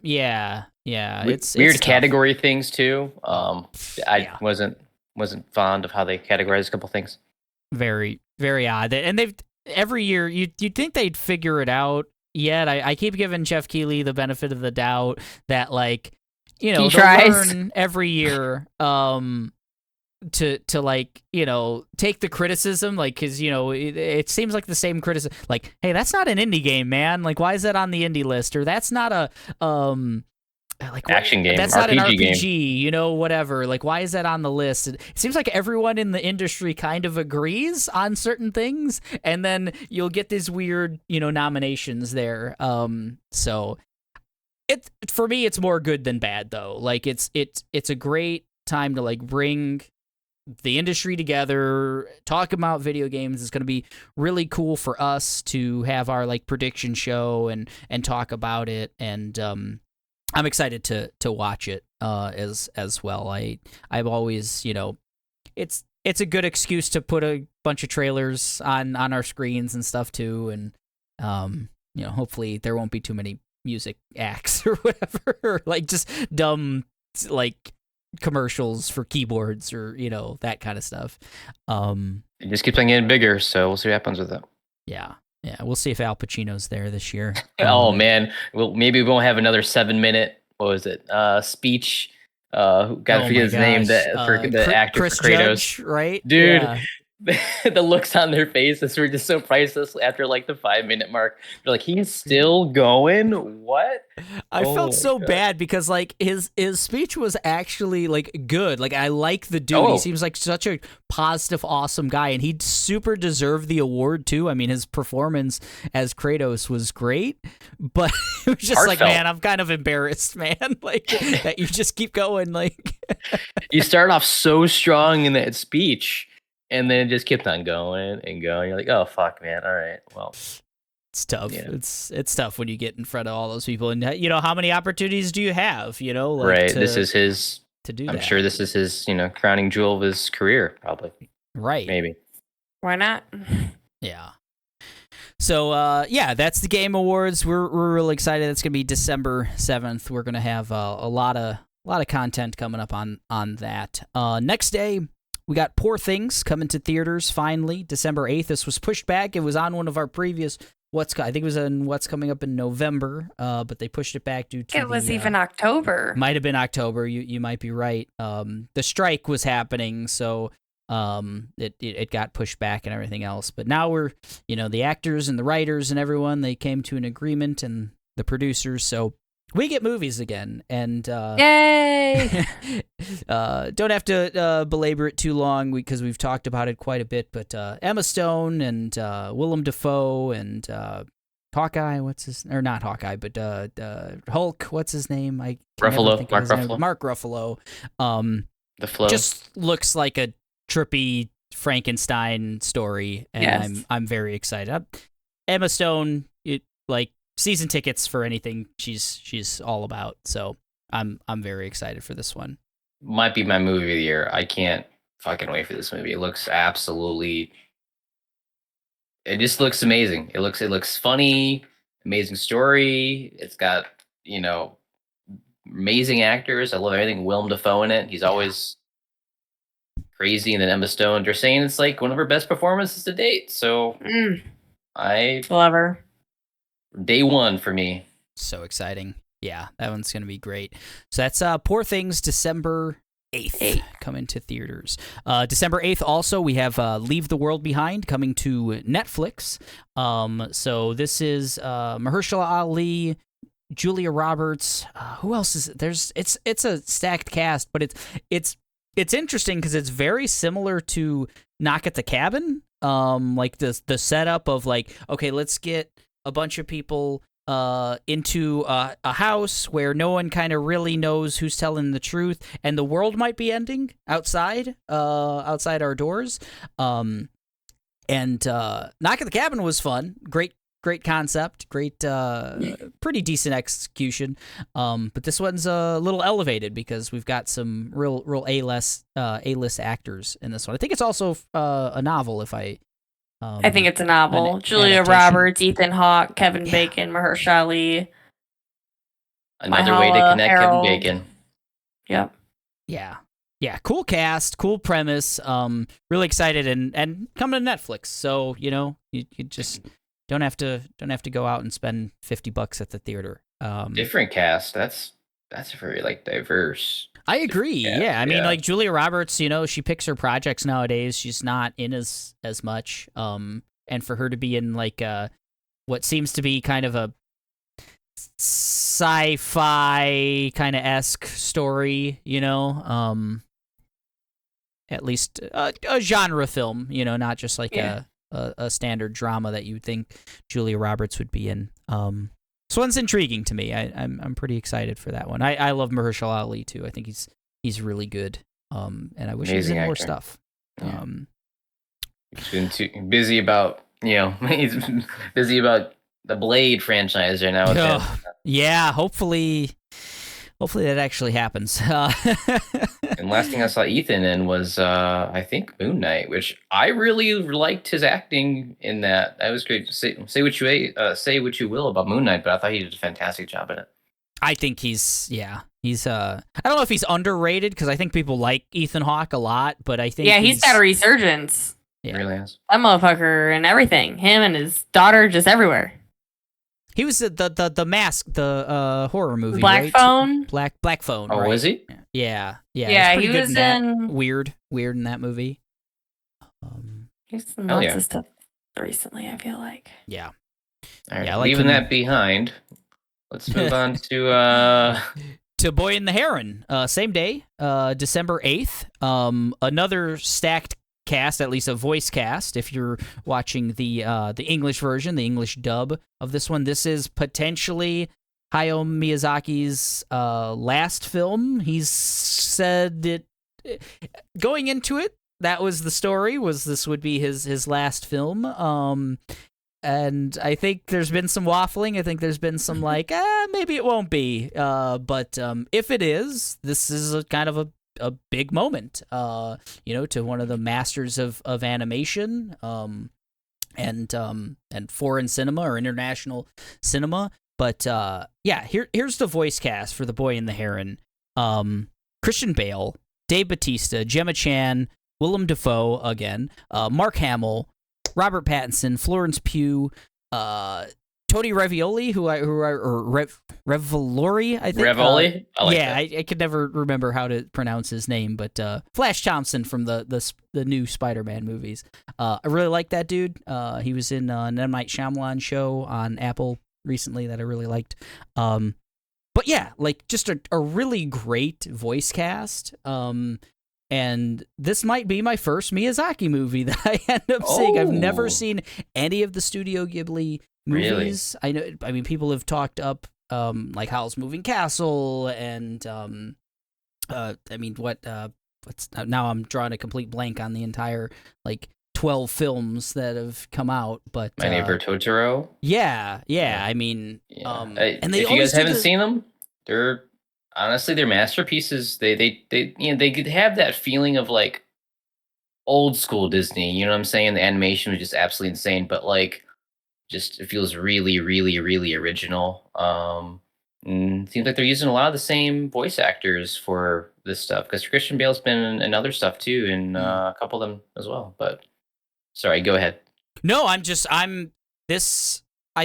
It's weird tough. Category things too. I wasn't fond of how they categorized a couple things. Very, very odd. And they've every year you'd think they'd figure it out. Yet I keep giving Jeff Keighley the benefit of the doubt that, like, they'll learn every year to like, take the criticism, like, because it seems like the same criticism, like, hey, that's not an indie game, man, like, why is that on the indie list? Or that's not a like action game, that's RPG not an RPG game. Whatever, like, why is that on the list? It seems like everyone in the industry kind of agrees on certain things, and then you'll get these weird nominations there. So it, for me, it's more good than bad, though. Like, it's a great time to, like, bring the industry together, talk about video games. It's going to be really cool for us to have our, like, prediction show and talk about it. And I'm excited to watch it as well. I've always, it's it's a good excuse to put a bunch of trailers on our screens and stuff too, and hopefully there won't be too many music acts or whatever, or like just dumb like commercials for keyboards or that kind of stuff. It just keeps on getting bigger, so we'll see what happens with it. Yeah, we'll see if Al Pacino's there this year. Oh man, well maybe we won't have another 7-minute. What was it? Speech. Gotta forget his name. For the actor Chris for Kratos, Judge, right? Dude. Yeah. The looks on their faces were just so priceless after like the 5-minute mark. They're like, he's still going? What? I felt so bad because like his speech was actually like good. Like I like the dude. He seems like such a positive, awesome guy, and he super deserved the award too. I mean, his performance as Kratos was great, but it was just Heartfelt. like, man, I'm kind of embarrassed, man. Like that you just keep going. Like you start off so strong in that speech. And then it just kept on going and going. You're like, oh fuck, man. All right, well, it's tough. Yeah. It's tough when you get in front of all those people, and how many opportunities do you have? Like right. This is his. To do. I'm sure this is his, crowning jewel of his career, probably. Right. Maybe. Why not? Yeah. So that's the Game Awards. We're really excited. It's gonna be December 7th. We're gonna have a lot of content coming up on that. Next day, we got Poor Things coming to theaters finally, December 8th. This was pushed back. It was on one of our previous I think it was in what's coming up in November, but they pushed it back due to it was even October. Might have been October. You might be right. The strike was happening, so it got pushed back and everything else. But now we're the actors and the writers and everyone, they came to an agreement, and the producers, so we get movies again, and yay! Don't have to belabor it too long because we've talked about it quite a bit. But Emma Stone and Willem Dafoe and Hawkeye, not Hawkeye, but Hulk, what's his name? Mark Ruffalo. The Flow just looks like a trippy Frankenstein story, and yes. I'm very excited. Emma Stone, season tickets for anything she's all about, so I'm very excited for this one. Might be my movie of the year. I can't fucking wait for this movie. It looks absolutely. It just looks amazing. It looks funny, amazing story. It's got amazing actors. I love everything Willem Dafoe in it. He's always crazy, and then Emma Stone. They're saying it's like one of her best performances to date. So I love her. Day one for me. So exciting. Yeah, that one's going to be great. So that's Poor Things, December 8th, coming to theaters. December 8th also, we have Leave the World Behind coming to Netflix. So this is Mahershala Ali, Julia Roberts. Who else is it? It's a stacked cast, but it's interesting because it's very similar to Knock at the Cabin. Like the setup of like, okay, let's get a bunch of people into a house where no one kind of really knows who's telling the truth, and the world might be ending outside our doors. And Knock at the Cabin was fun. Great concept. Great, pretty decent execution. But this one's a little elevated because we've got some real A-list actors in this one. I think it's also a novel, if I think it's a novel. Julia Roberts, Ethan Hawke, Kevin Bacon, Mahershala Ali. Another way to connect Harold. Kevin Bacon. Yep. Yeah. Cool cast, cool premise. Really excited and coming to Netflix. So you just don't have to go out and spend $50 at the theater. Different cast. That's very diverse. I agree. Yeah. I mean, like Julia Roberts, she picks her projects nowadays. She's not in as much. And for her to be in like what seems to be kind of a sci-fi kind of esque story, at least a genre film, not just like a standard drama that you would think Julia Roberts would be in. This one's intriguing to me. I'm pretty excited for that one. I love Mahershala Ali too. I think he's really good. And I wish he was in more stuff. Yeah. He's been too busy about he's busy about the Blade franchise right now. Yeah, hopefully Hopefully that actually happens. And last thing I saw Ethan in was I think Moon Knight, which I really liked his acting in that. That was great. Say what you will about Moon Knight, but I thought he did a fantastic job in it. I think he's I don't know if he's underrated because I think people like Ethan Hawke a lot, but I think he's got a resurgence. Yeah. He really has. That motherfucker and everything. Him and his daughter just everywhere. He was the Mask, the horror movie, Black right? Phone. Black Phone. Oh, right? was he? Yeah. He was in weird in that movie. He's in lots of stuff recently. I feel like. Yeah. All right. Leaving that behind, let's move on to Boy and the Heron. Same day, December 8th. Another stacked cast, at least a voice cast. If you're watching the English version, the English dub of this one, this is potentially Hayao Miyazaki's last film. He's said it going into it. That was the story. Was this would be his last film. And I think there's been some waffling. I think there's been some like, maybe it won't be. But if it is, this is a kind of a big moment, to one of the masters of animation, and foreign cinema or international cinema. But here's the voice cast for The Boy and the Heron. Christian Bale, Dave Bautista, Gemma Chan, Willem Dafoe again, Mark Hamill, Robert Pattinson, Florence Pugh, Tony Revolori, Revolori, I think. Revoli? I could never remember how to pronounce his name, but Flash Thompson from the new Spider-Man movies. I really like that dude. He was in an M. Night Shyamalan show on Apple recently that I really liked. But yeah, like just a really great voice cast. And this might be my first Miyazaki movie that I end up seeing. I've never seen any of the Studio Ghibli movies. Really? I mean, people have talked up like Howl's Moving Castle and what's now I'm drawing a complete blank on the entire like 12 films that have come out. But My Neighbor Totoro. Yeah. I mean, and they if you guys haven't seen them, they're masterpieces. They could have that feeling of like old school Disney. You know what I'm saying? The animation was just absolutely insane, but like, just it feels really, really, really original. It seems like they're using a lot of the same voice actors for this stuff because Christian Bale's been in other stuff too, and a couple of them as well. But sorry, go ahead. No, I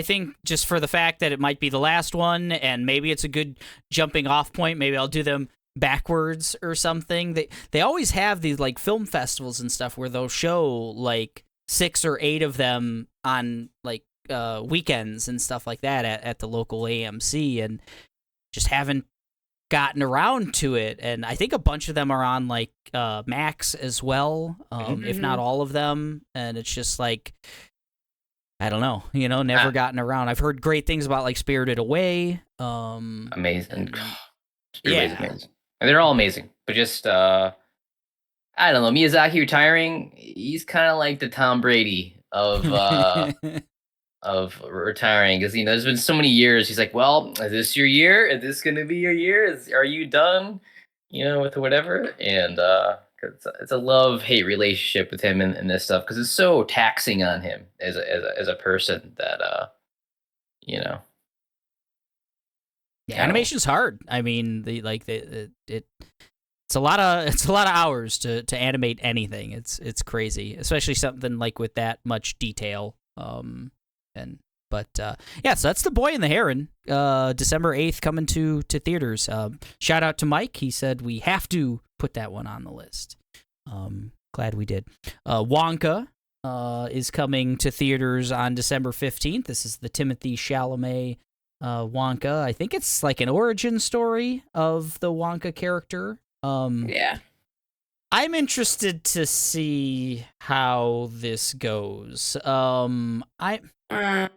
think just for the fact that it might be the last one, and maybe it's a good jumping off point. Maybe I'll do them backwards or something. They always have these like film festivals and stuff where they'll show like 6 or 8 of them on like weekends and stuff like that at the local AMC, and just haven't gotten around to it. And I think a bunch of them are on like Max as well, if not all of them. And it's just like, I don't know, never gotten around. I've heard great things about like Spirited Away. Amazing. Amazing. And they're all amazing, but just I don't know. Miyazaki retiring, he's kind of like the Tom Brady of of retiring, because there's been so many years. He's like, well, is this your year? Is this going to be your year? Are you done? With whatever. And it's a love-hate relationship with him and this stuff because it's so taxing on him as a person that Yeah, animation's hard. I mean, it's a lot of hours to animate anything. It's crazy, especially something like with that much detail. So that's The Boy and the Heron. December 8th coming to theaters. Shout out to Mike. He said we have to put that one on the list. Glad we did. Wonka is coming to theaters on December 15th. This is the Timothée Chalamet Wonka. I think it's like an origin story of the Wonka character. Yeah. I'm interested to see how this goes. I'm fine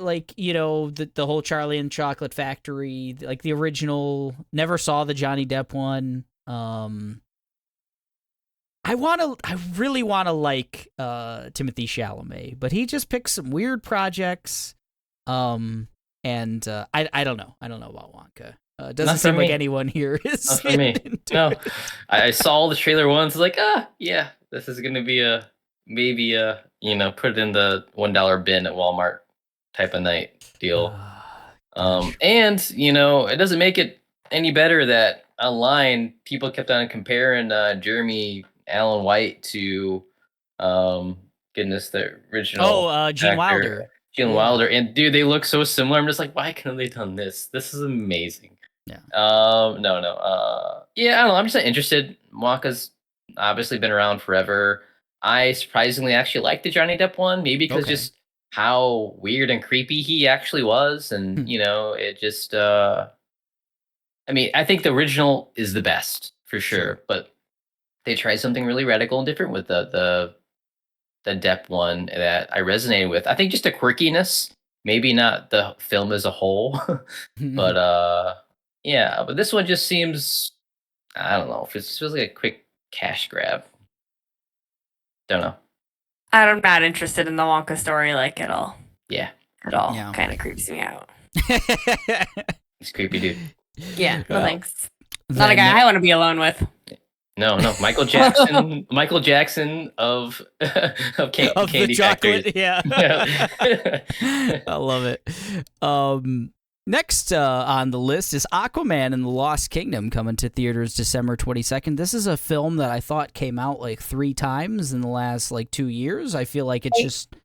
with the whole Charlie and Chocolate Factory, like the original. Never saw the Johnny Depp one. I really want to like Timothée Chalamet, but he just picks some weird projects. And I don't know. I don't know about Wonka. It doesn't Not for seem like me. anyone here is Not for me. into No, it. I saw the trailer once. Like, yeah, this is gonna be maybe put it in the $1 bin at Walmart type of night deal. Gosh. And it doesn't make it any better that online people kept on comparing Jeremy Allen White to goodness, the original Gene actor, Wilder. Gene Yeah. Wilder. And dude, they look so similar. I'm just like, why couldn't they done this? This is amazing. Yeah. No. Yeah, I don't know. I'm just not interested. Wonka's obviously been around forever. I surprisingly actually liked the Johnny Depp one, maybe because Okay. just how weird and creepy he actually was, and it just. I mean, I think the original is the best for sure, but they tried something really radical and different with the Depp one that I resonated with. I think just the quirkiness, maybe not the film as a whole, but yeah. But this one just seems, I don't know, if it feels like a quick cash grab. Don't know. I'm not interested in the Wonka story at all. Yeah, At all. Yeah. Kind of creeps me out. he's creepy, dude. Yeah, no Well, thanks. Not a guy I want to be alone with. No, Michael Jackson. Michael Jackson of of Candy the chocolate, Factory. yeah. I love it. Next on the list is Aquaman and the Lost Kingdom, coming to theaters December 22nd. This is a film that I thought came out 3 times in the last 2 years. I feel like it's just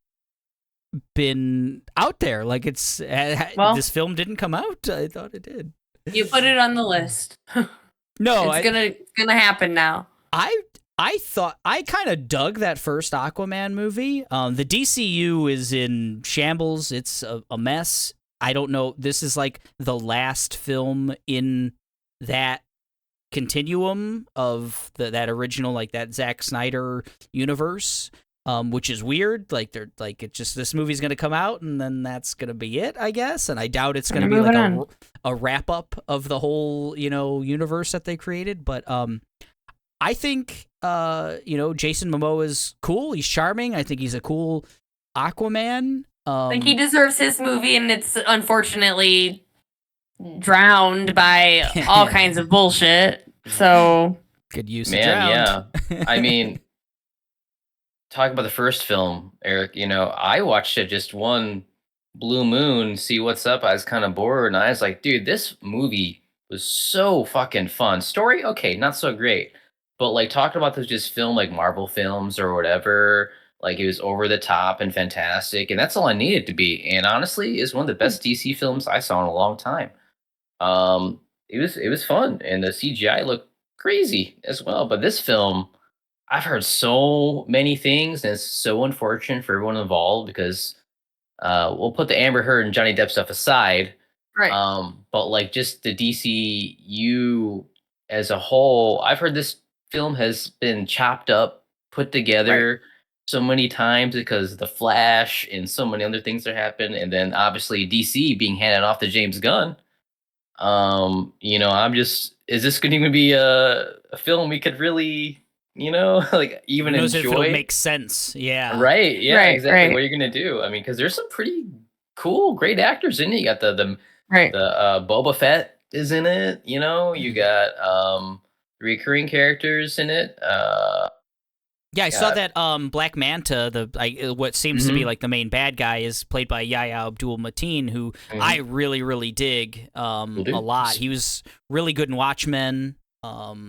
been out there. This film didn't come out. I thought it did. You put it on the list. No, it's gonna happen now. I thought I kind of dug that first Aquaman movie. The DCU is in shambles. It's a mess. I don't know. This is the last film in that continuum of that original, that Zack Snyder universe, which is weird. They're it's just, this movie's gonna come out and then that's gonna be it, I guess. And I doubt it's gonna be a wrap up of the whole universe that they created. But I think Jason Momoa is cool. He's charming. I think he's a cool Aquaman. He deserves his movie, and it's unfortunately drowned by all kinds of bullshit. So good use Man, of drowned. yeah. I mean, talk about the first film, Eric. I watched it just one blue moon, see what's up. I was kind of bored, and I was like, dude, this movie was so fucking fun. Story, okay, not so great, but talking about those just film Marvel films or whatever. It was over the top and fantastic, and that's all I needed to be. And honestly, it's one of the best DC films I saw in a long time. It was fun, and the CGI looked crazy as well. But this film, I've heard so many things, and it's so unfortunate for everyone involved because we'll put the Amber Heard and Johnny Depp stuff aside, right. But just the DCU as a whole, I've heard this film has been chopped up, put together so many times because the Flash and so many other things that happen, and then obviously DC being handed off to James Gunn. I'm just, is this going to be a film we could really, even Knows if it'll enjoy? make sense. Yeah. Right. Yeah, Right, exactly. right. What are you going to do? I mean, because there's some pretty cool, great actors in it. You got the Boba Fett is in it. You got recurring characters in it. Yeah, I saw that Black Manta, what seems to be the main bad guy, is played by Yahya Abdul-Mateen, who I really, really dig a lot. He was really good in Watchmen. I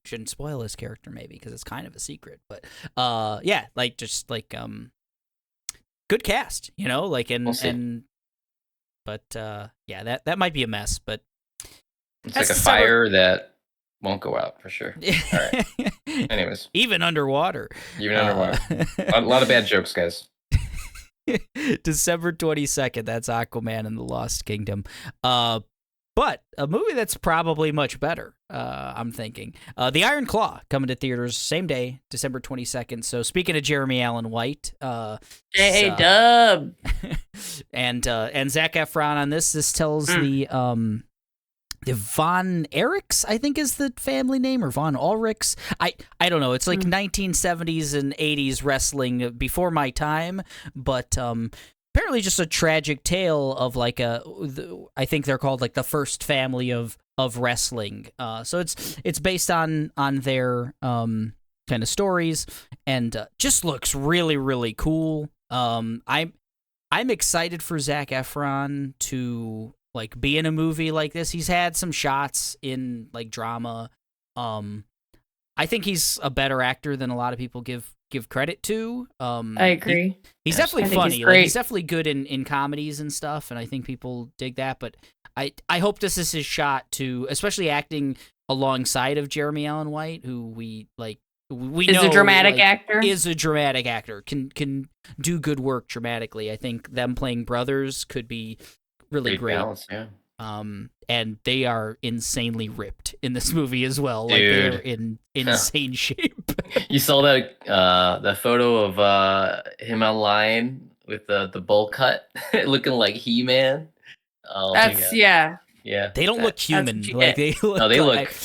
shouldn't spoil his character maybe because it's kind of a secret, but good cast, We'll see. That might be a mess, but It's like a fire that won't go out for sure. All right. Anyways, even underwater. A lot of bad jokes, guys. December 22nd. That's Aquaman and the Lost Kingdom. But a movie that's probably much better, I'm thinking. The Iron Claw, coming to theaters same day, December 22nd. So speaking of Jeremy Allen White, Dub, and Zac Efron on this tells the Von Erichs, I think is the family name, or Von Ulrichs. I don't know. It's 1970s and 80s wrestling before my time, but apparently just a tragic tale of like I think they're called like the first family of wrestling. So it's based on their kind of stories, and just looks really really cool. I'm excited for Zac Efron to like be in a movie like this. He's had some shots in like drama. I think he's a better actor than a lot of people give credit to. I agree. He's definitely funny. He's definitely good in comedies and stuff, and I think people dig that. But I hope this is his shot to, especially acting alongside of Jeremy Allen White, who we know a dramatic actor. Is a dramatic actor. Can do good work dramatically. I think them playing brothers could be really great. Balance, yeah. And they are insanely ripped in this movie as well. Like Dude. they're in insane shape. You saw that photo of him online with the bowl cut, looking like He-Man. Oh, That's yeah. They don't look human. Like they look. No, they like, look.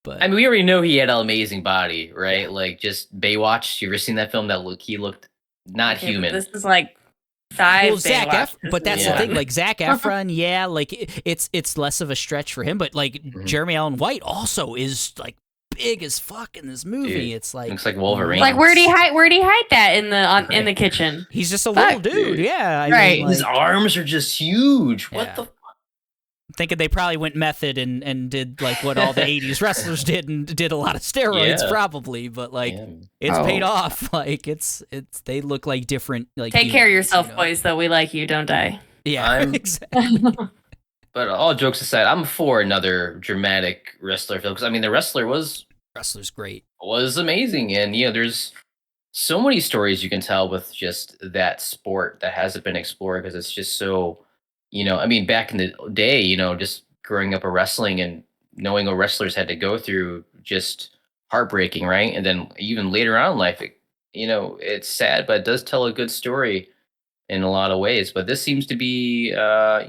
But I mean, we already know he had an amazing body, right? Yeah. Like just Baywatch. You ever seen that film? He looked not human. This is like five. But that's the thing. Like Zac Efron, like it's less of a stretch for him. But like Jeremy Allen White also is like big as fuck in this movie. Dude, it's like looks like Wolverine. Like where'd he hide that in the kitchen? He's just a little dude. Dude. Yeah, I right. mean, like, his arms are just huge. What the? Thinking they probably went method and did like what all the 80s wrestlers did and did a lot of steroids probably, but like it's paid off. Like it's they look like different. Like take care of yourself, boys. Though we like you, don't die. Yeah, exactly. But all jokes aside, I'm for another dramatic wrestler film because I mean the wrestler's great, was amazing, and there's so many stories you can tell with just that sport that hasn't been explored because it's just so. I mean, back in the day, just growing up a wrestling and knowing what wrestlers had to go through, just heartbreaking, right? And then even later on in life, it's sad, but it does tell a good story in a lot of ways. But this seems to be, a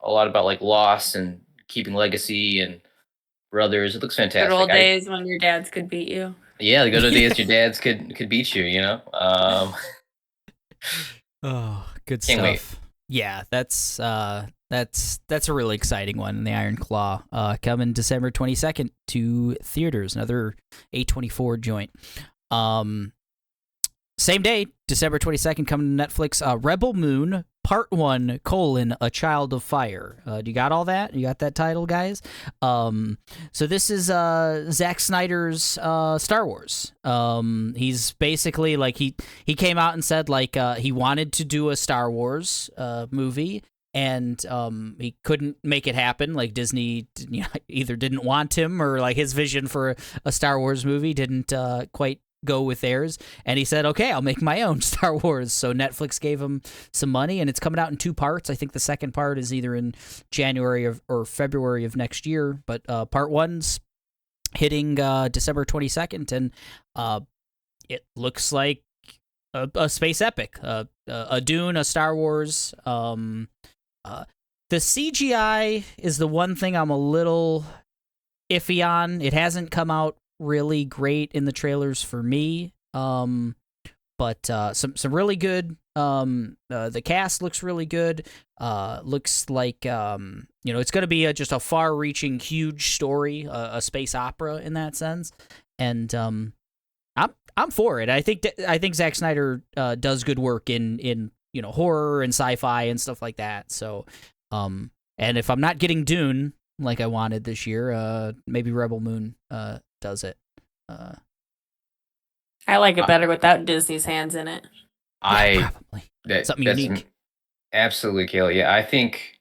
lot about like loss and keeping legacy and brothers. It looks fantastic. Good old days when your dads could beat you. Yeah, the good old days your dads could beat you. Oh, good Can't stuff. wait. Yeah, that's a really exciting one. The Iron Claw coming December 22nd to theaters. Another A24 joint. Same day, December 22nd, coming to Netflix. Rebel Moon Part 1: A Child of Fire. Do you got all that? You got that title, guys? So this is Zack Snyder's Star Wars. He's basically like he came out and said like he wanted to do a Star Wars movie, and he couldn't make it happen. Like Disney either didn't want him or like his vision for a Star Wars movie didn't quite go with theirs, and he said, okay, I'll make my own Star Wars. So Netflix gave him some money, and it's coming out in 2 parts. I think the second part is either in January or February of next year, but part 1's hitting December 22nd, and it looks like a space epic, a Dune, a Star Wars. The CGI is the one thing I'm a little iffy on. It hasn't come out really great in the trailers for me, but some really good. The cast looks really good. Looks like it's going to be just a far-reaching, huge story, a space opera in that sense, and I'm for it. I think Zack Snyder does good work in horror and sci-fi and stuff like that. So, and if I'm not getting Dune like I wanted this year, maybe Rebel Moon does it. I like it better without Disney's hands in it. Probably something unique. Absolutely, Kayla. Yeah, I think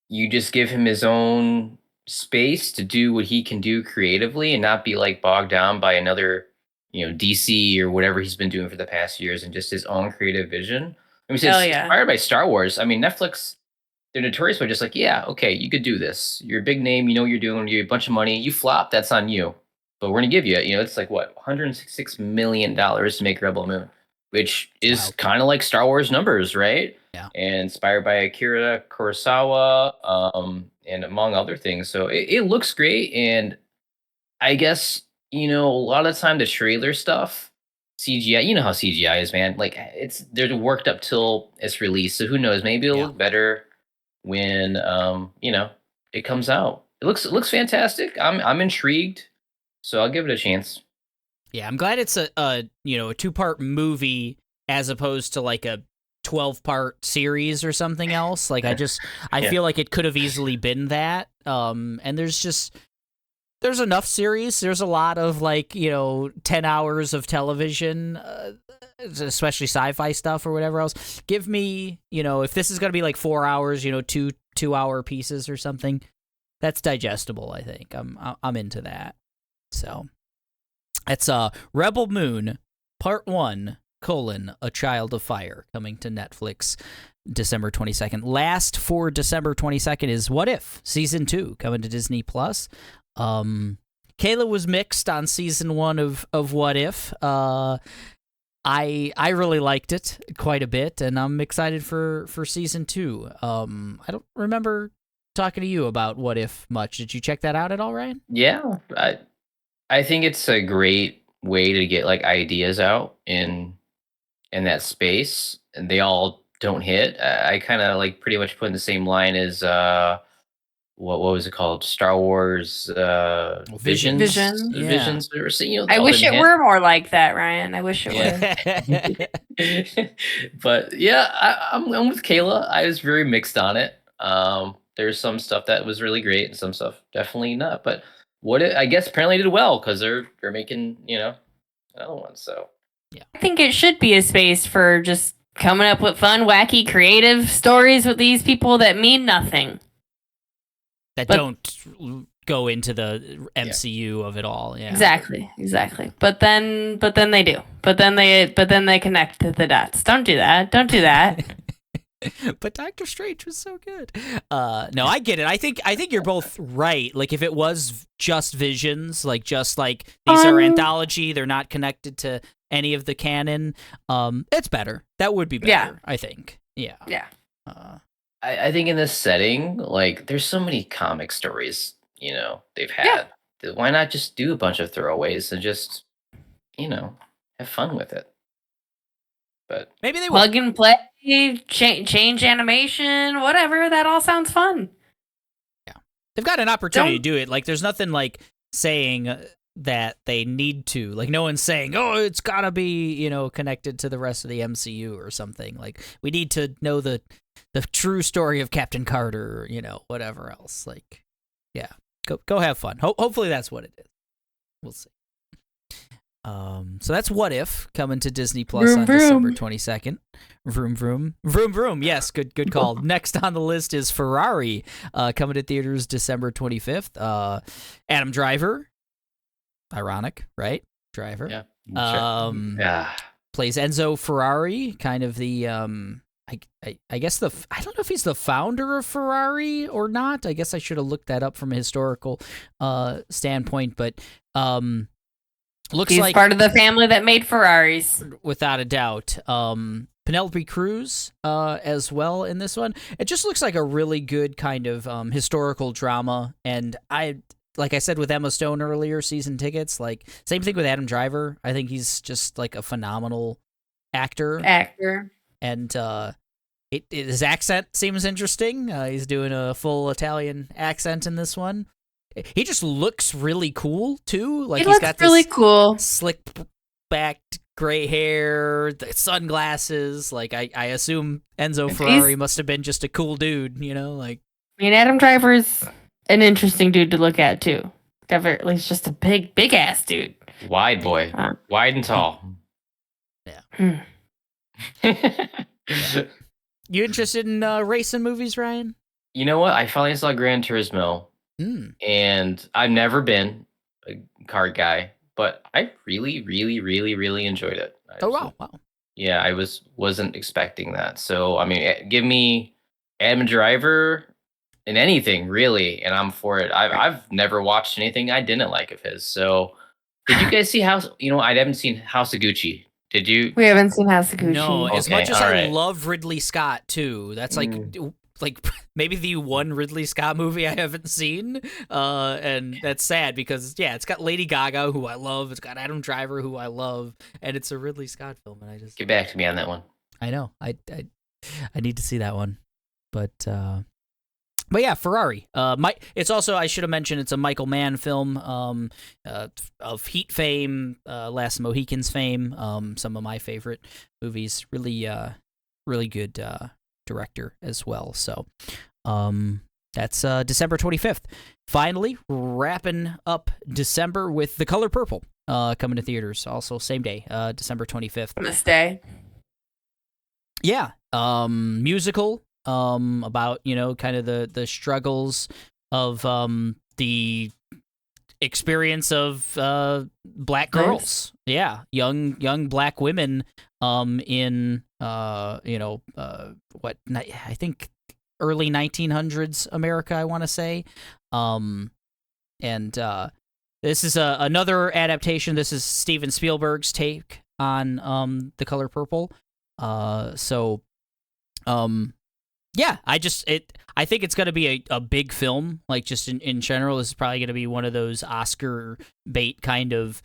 you just give him his own space to do what he can do creatively and not be like bogged down by another, DC or whatever he's been doing for the past years, and just his own creative vision. I mean, it's inspired by Star Wars. I mean, Netflix, they're notorious for just like, yeah, okay, you could do this. You're a big name, you know what you're doing, you have a bunch of money, you flop, that's on you. But we're gonna give you, it's like what, $166 million to make Rebel Moon, which is kind of like Star Wars numbers, right? Yeah. And inspired by Akira Kurosawa, and among other things. So it looks great, and I guess a lot of the time the trailer stuff CGI. You know how CGI is, man. Like they're worked up till it's released. So who knows? Maybe it'll look better when it comes out. It looks fantastic. I'm intrigued. So I'll give it a chance. Yeah, I'm glad it's a 2-part movie as opposed to like a 12-part series or something else. Like I feel like it could have easily been that. And there's enough series. There's a lot of 10 hours of television, especially sci-fi stuff or whatever else. Give me, if this is going to be like 4 hours, 2-hour pieces or something, that's digestible, I think. I'm into that. So that's Rebel Moon Part 1, A Child of Fire, coming to Netflix December 22nd. Last for December 22nd is What If Season 2, coming to Disney+. Kayla was mixed on Season 1 of What If. I really liked it quite a bit, and I'm excited for Season 2. I don't remember talking to you about What If much. Did you check that out at all, Ryan? Yeah, I think it's a great way to get ideas out in that space, and they all don't hit. I kind of pretty much put in the same line as what was it called? Star Wars Visions. Visions. I wish it were more like that, Ryan. I wish it were. But yeah, I'm with Kayla. I was very mixed on it. There's some stuff that was really great, and some stuff definitely not. But I guess apparently did well because they're making another one. So yeah, I think it should be a space for just coming up with fun, wacky, creative stories with these people that mean nothing, that don't go into the MCU of it all. Yeah, exactly. But then they do. But then they connect the dots. Don't do that. But Doctor Strange was so good. No, I get it. I think you're both right. Like if it was just Visions, these are anthology, they're not connected to any of the canon. It's better. That would be better. Yeah. I think. Yeah. Yeah. I think in this setting, there's so many comic stories, they've had. Yeah. Why not just do a bunch of throwaways and just, have fun with it? But maybe they plug and play, change animation, whatever. That all sounds fun. Yeah, they've got an opportunity to do it. There's nothing saying that they need to. No one's saying, "Oh, it's gotta be connected to the rest of the MCU or something." We need to know the true story of Captain Carter, or whatever else. Yeah, go have fun. Hopefully that's what it is. We'll see. So that's What If, coming to Disney Plus on December 22nd. Vroom vroom vroom vroom. Yes, good call. Next on the list is Ferrari, coming to theaters December 25th. Adam Driver, ironic, right? Driver. Yeah. Sure. Plays Enzo Ferrari, kind of the I guess I don't know if he's the founder of Ferrari or not. I guess I should have looked that up from a historical standpoint, but he's like part of the family that made Ferraris, without a doubt. Penelope Cruz as well in this one. It just looks like a really good kind of historical drama, and like I said with Emma Stone earlier, season tickets. Same thing with Adam Driver. I think he's just a phenomenal actor. And his accent seems interesting. He's doing a full Italian accent in this one. He just looks really cool too. He's got really this cool, slick backed gray hair, the sunglasses. I assume Enzo Ferrari must have been just a cool dude. Adam Driver's an interesting dude to look at too. He's just a big ass dude. Wide boy, wide and tall. Yeah. You interested in racing movies, Ryan? You know what? I finally saw Gran Turismo. And I've never been a car guy, but I really, really, really, really enjoyed it. Wow. Yeah, I wasn't expecting that. So, give me Adam Driver in anything, really, and I'm for it. I've never watched anything I didn't like of his. So, did you guys see House? I haven't seen House of Gucci. Did you? We haven't seen House of Gucci. No, as much as I love Ridley Scott, too. That's like maybe the one Ridley Scott movie I haven't seen, and that's sad because it's got Lady Gaga, who I love, it's got Adam Driver, who I love, and it's a Ridley Scott film, and I just get back to me on that one. I know I need to see that one, but yeah, Ferrari. It's also, I should have mentioned, it's a Michael Mann film, of Heat fame, Last Mohicans fame, some of my favorite movies. Really good director as well. So, that's December 25th. Finally, wrapping up December with The Color Purple, coming to theaters. Also, same day, December 25th. This day. Yeah, musical. About kind of the struggles of the experience of black girls. Nice. Yeah, young black women in what I think early 1900s America, I want to say. And this is another adaptation. This is Steven Spielberg's take on The Color Purple. Yeah, I think it's going to be a big film. Like, just in general, this is probably going to be one of those Oscar bait kind of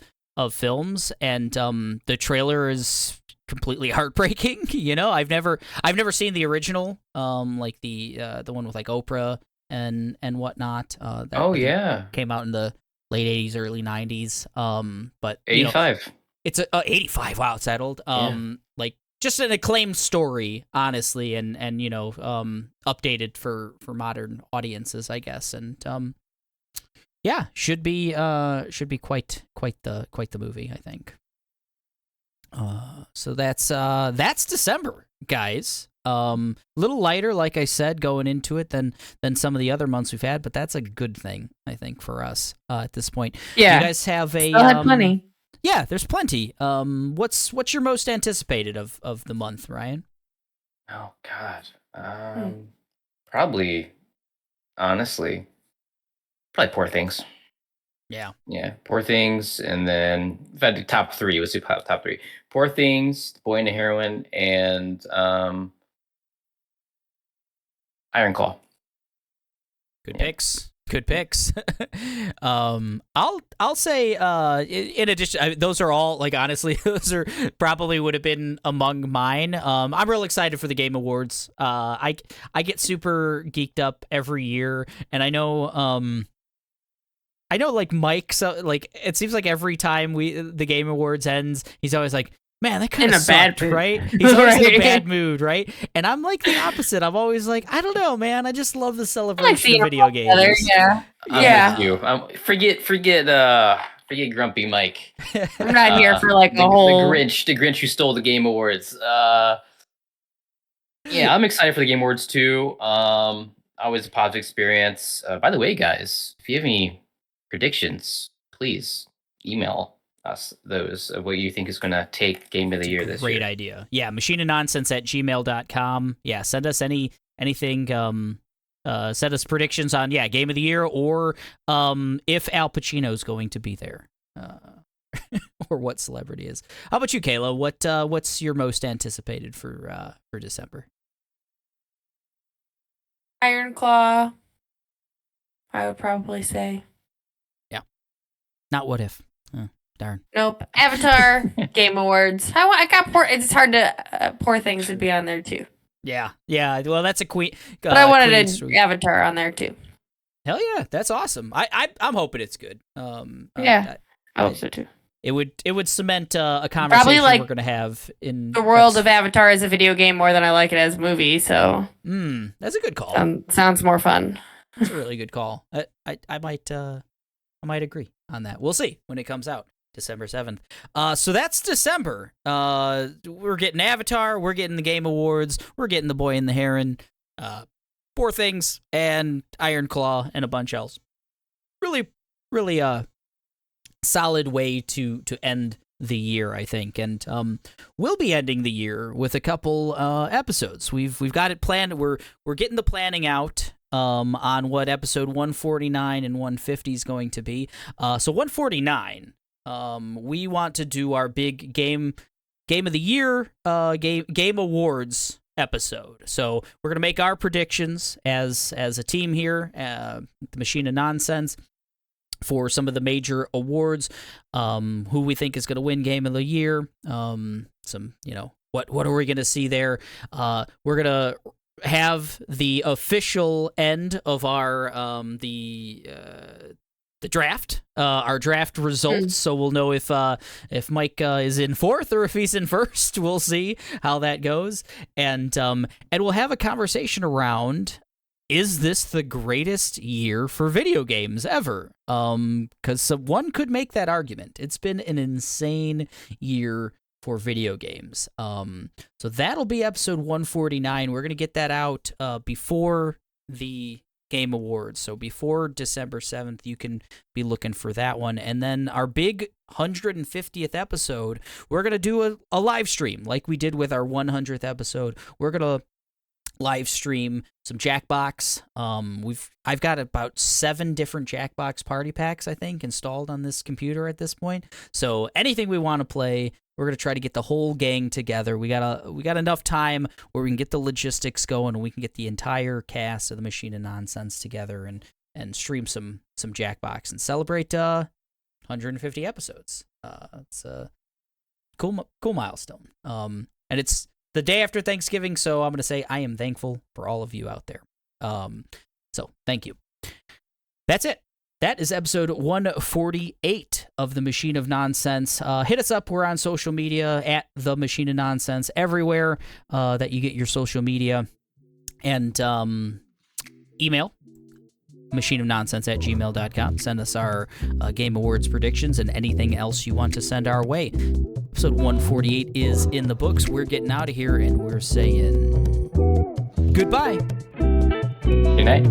films. And the trailer is completely heartbreaking. I've never seen the original, like the one with like Oprah and whatnot. That came out in the late 80s, early 90s. But 85. It's 85. Wow, it's that old. Like, just an acclaimed story, honestly, and updated for modern audiences, I guess, and should be quite the movie, I think. So that's December, guys. A little lighter, like I said, going into it than some of the other months we've had, but that's a good thing, I think, for us at this point. Yeah, you guys have a still had plenty. Yeah, there's plenty. What's your most anticipated of the month, Ryan? Oh God, probably, honestly, probably Poor Things. Yeah, Poor Things, and then if I had the top three, let's do top three: Poor Things, Boy and the Heroine, and Iron Claw. Good picks. Good picks. I'll say in addition, those are all, like, honestly, those are probably would have been among mine. I'm real excited for the Game Awards. I get super geeked up every year, and I know like Mike, so like it seems like every time the Game Awards ends, he's always like, man, that kind of sucked, right? He's always in a bad mood, right? And I'm like the opposite. I'm always like, I don't know, man. I just love the celebration of video games. Yeah. I'm with you. Forget Grumpy Mike. I'm not here for like the whole the Grinch who stole the Game Awards. Yeah, I'm excited for the Game Awards too. Always a positive experience. By the way, guys, if you have any predictions, please email us those of what you think is going to take Game of the Year this year. Great idea. Yeah, machineofnonsense@gmail.com. Yeah, send us anything. Send us predictions on Game of the Year, or if Al Pacino's going to be there, or what celebrity is. How about you, Kayla? What's your most anticipated for December? Iron Claw, I would probably say. Yeah. Not What If. Oh, darn. Nope. Avatar, Game Awards. I got Poor. It's hard to Poor Things would be on there too. Yeah. Well, that's a queen. But I wanted an Avatar on there too. Hell yeah, that's awesome. I'm hoping it's good. I hope so too. It would cement a conversation we're gonna have in the world of Avatar as a video game more than I like it as a movie. So that's a good call. Sounds more fun. That's a really good call. I might agree on that. We'll see when it comes out, December 7th. So that's December. We're getting Avatar. We're getting the Game Awards. We're getting The Boy and the Heron. Poor Things and Iron Claw and a bunch else. Really, really solid way to end the year, I think. And we'll be ending the year with a couple episodes. We've got it planned. We're getting the planning out on what episode 149 and 150 is going to be. So 149, we want to do our big game of the year, game awards episode. So we're going to make our predictions as a team here, the Machine of Nonsense, for some of the major awards, who we think is going to win Game of the Year, what are we going to see there? We're going to have the official end of our the draft, our draft results. So we'll know if Mike is in fourth or if he's in first. We'll see how that goes, and we'll have a conversation around, is this the greatest year for video games ever? Because one could make that argument. It's been an insane year for video games. So that'll be episode 149. We're gonna get that out before the Game Awards. So before December 7th, you can be looking for that one. And then our big 150th episode, we're going to do a live stream like we did with our 100th episode. We're going to live stream some Jackbox. I've got about 7 different Jackbox party packs, I think, installed on this computer at this point. So anything we want to play, we're going to try to get the whole gang together. We got enough time where we can get the logistics going, and we can get the entire cast of the Machine of Nonsense together and stream some Jackbox and celebrate 150 episodes. It's a cool milestone. And it's the day after Thanksgiving, so I'm going to say I am thankful for all of you out there. So thank you. That's it. That is episode 148 of the Machine of Nonsense. Hit us up. We're on social media at the Machine of Nonsense everywhere that you get your social media. And email machineofnonsense@gmail.com. Send us our Game Awards predictions and anything else you want to send our way. Episode 148 is in the books. We're getting out of here, and we're saying goodbye. Good night.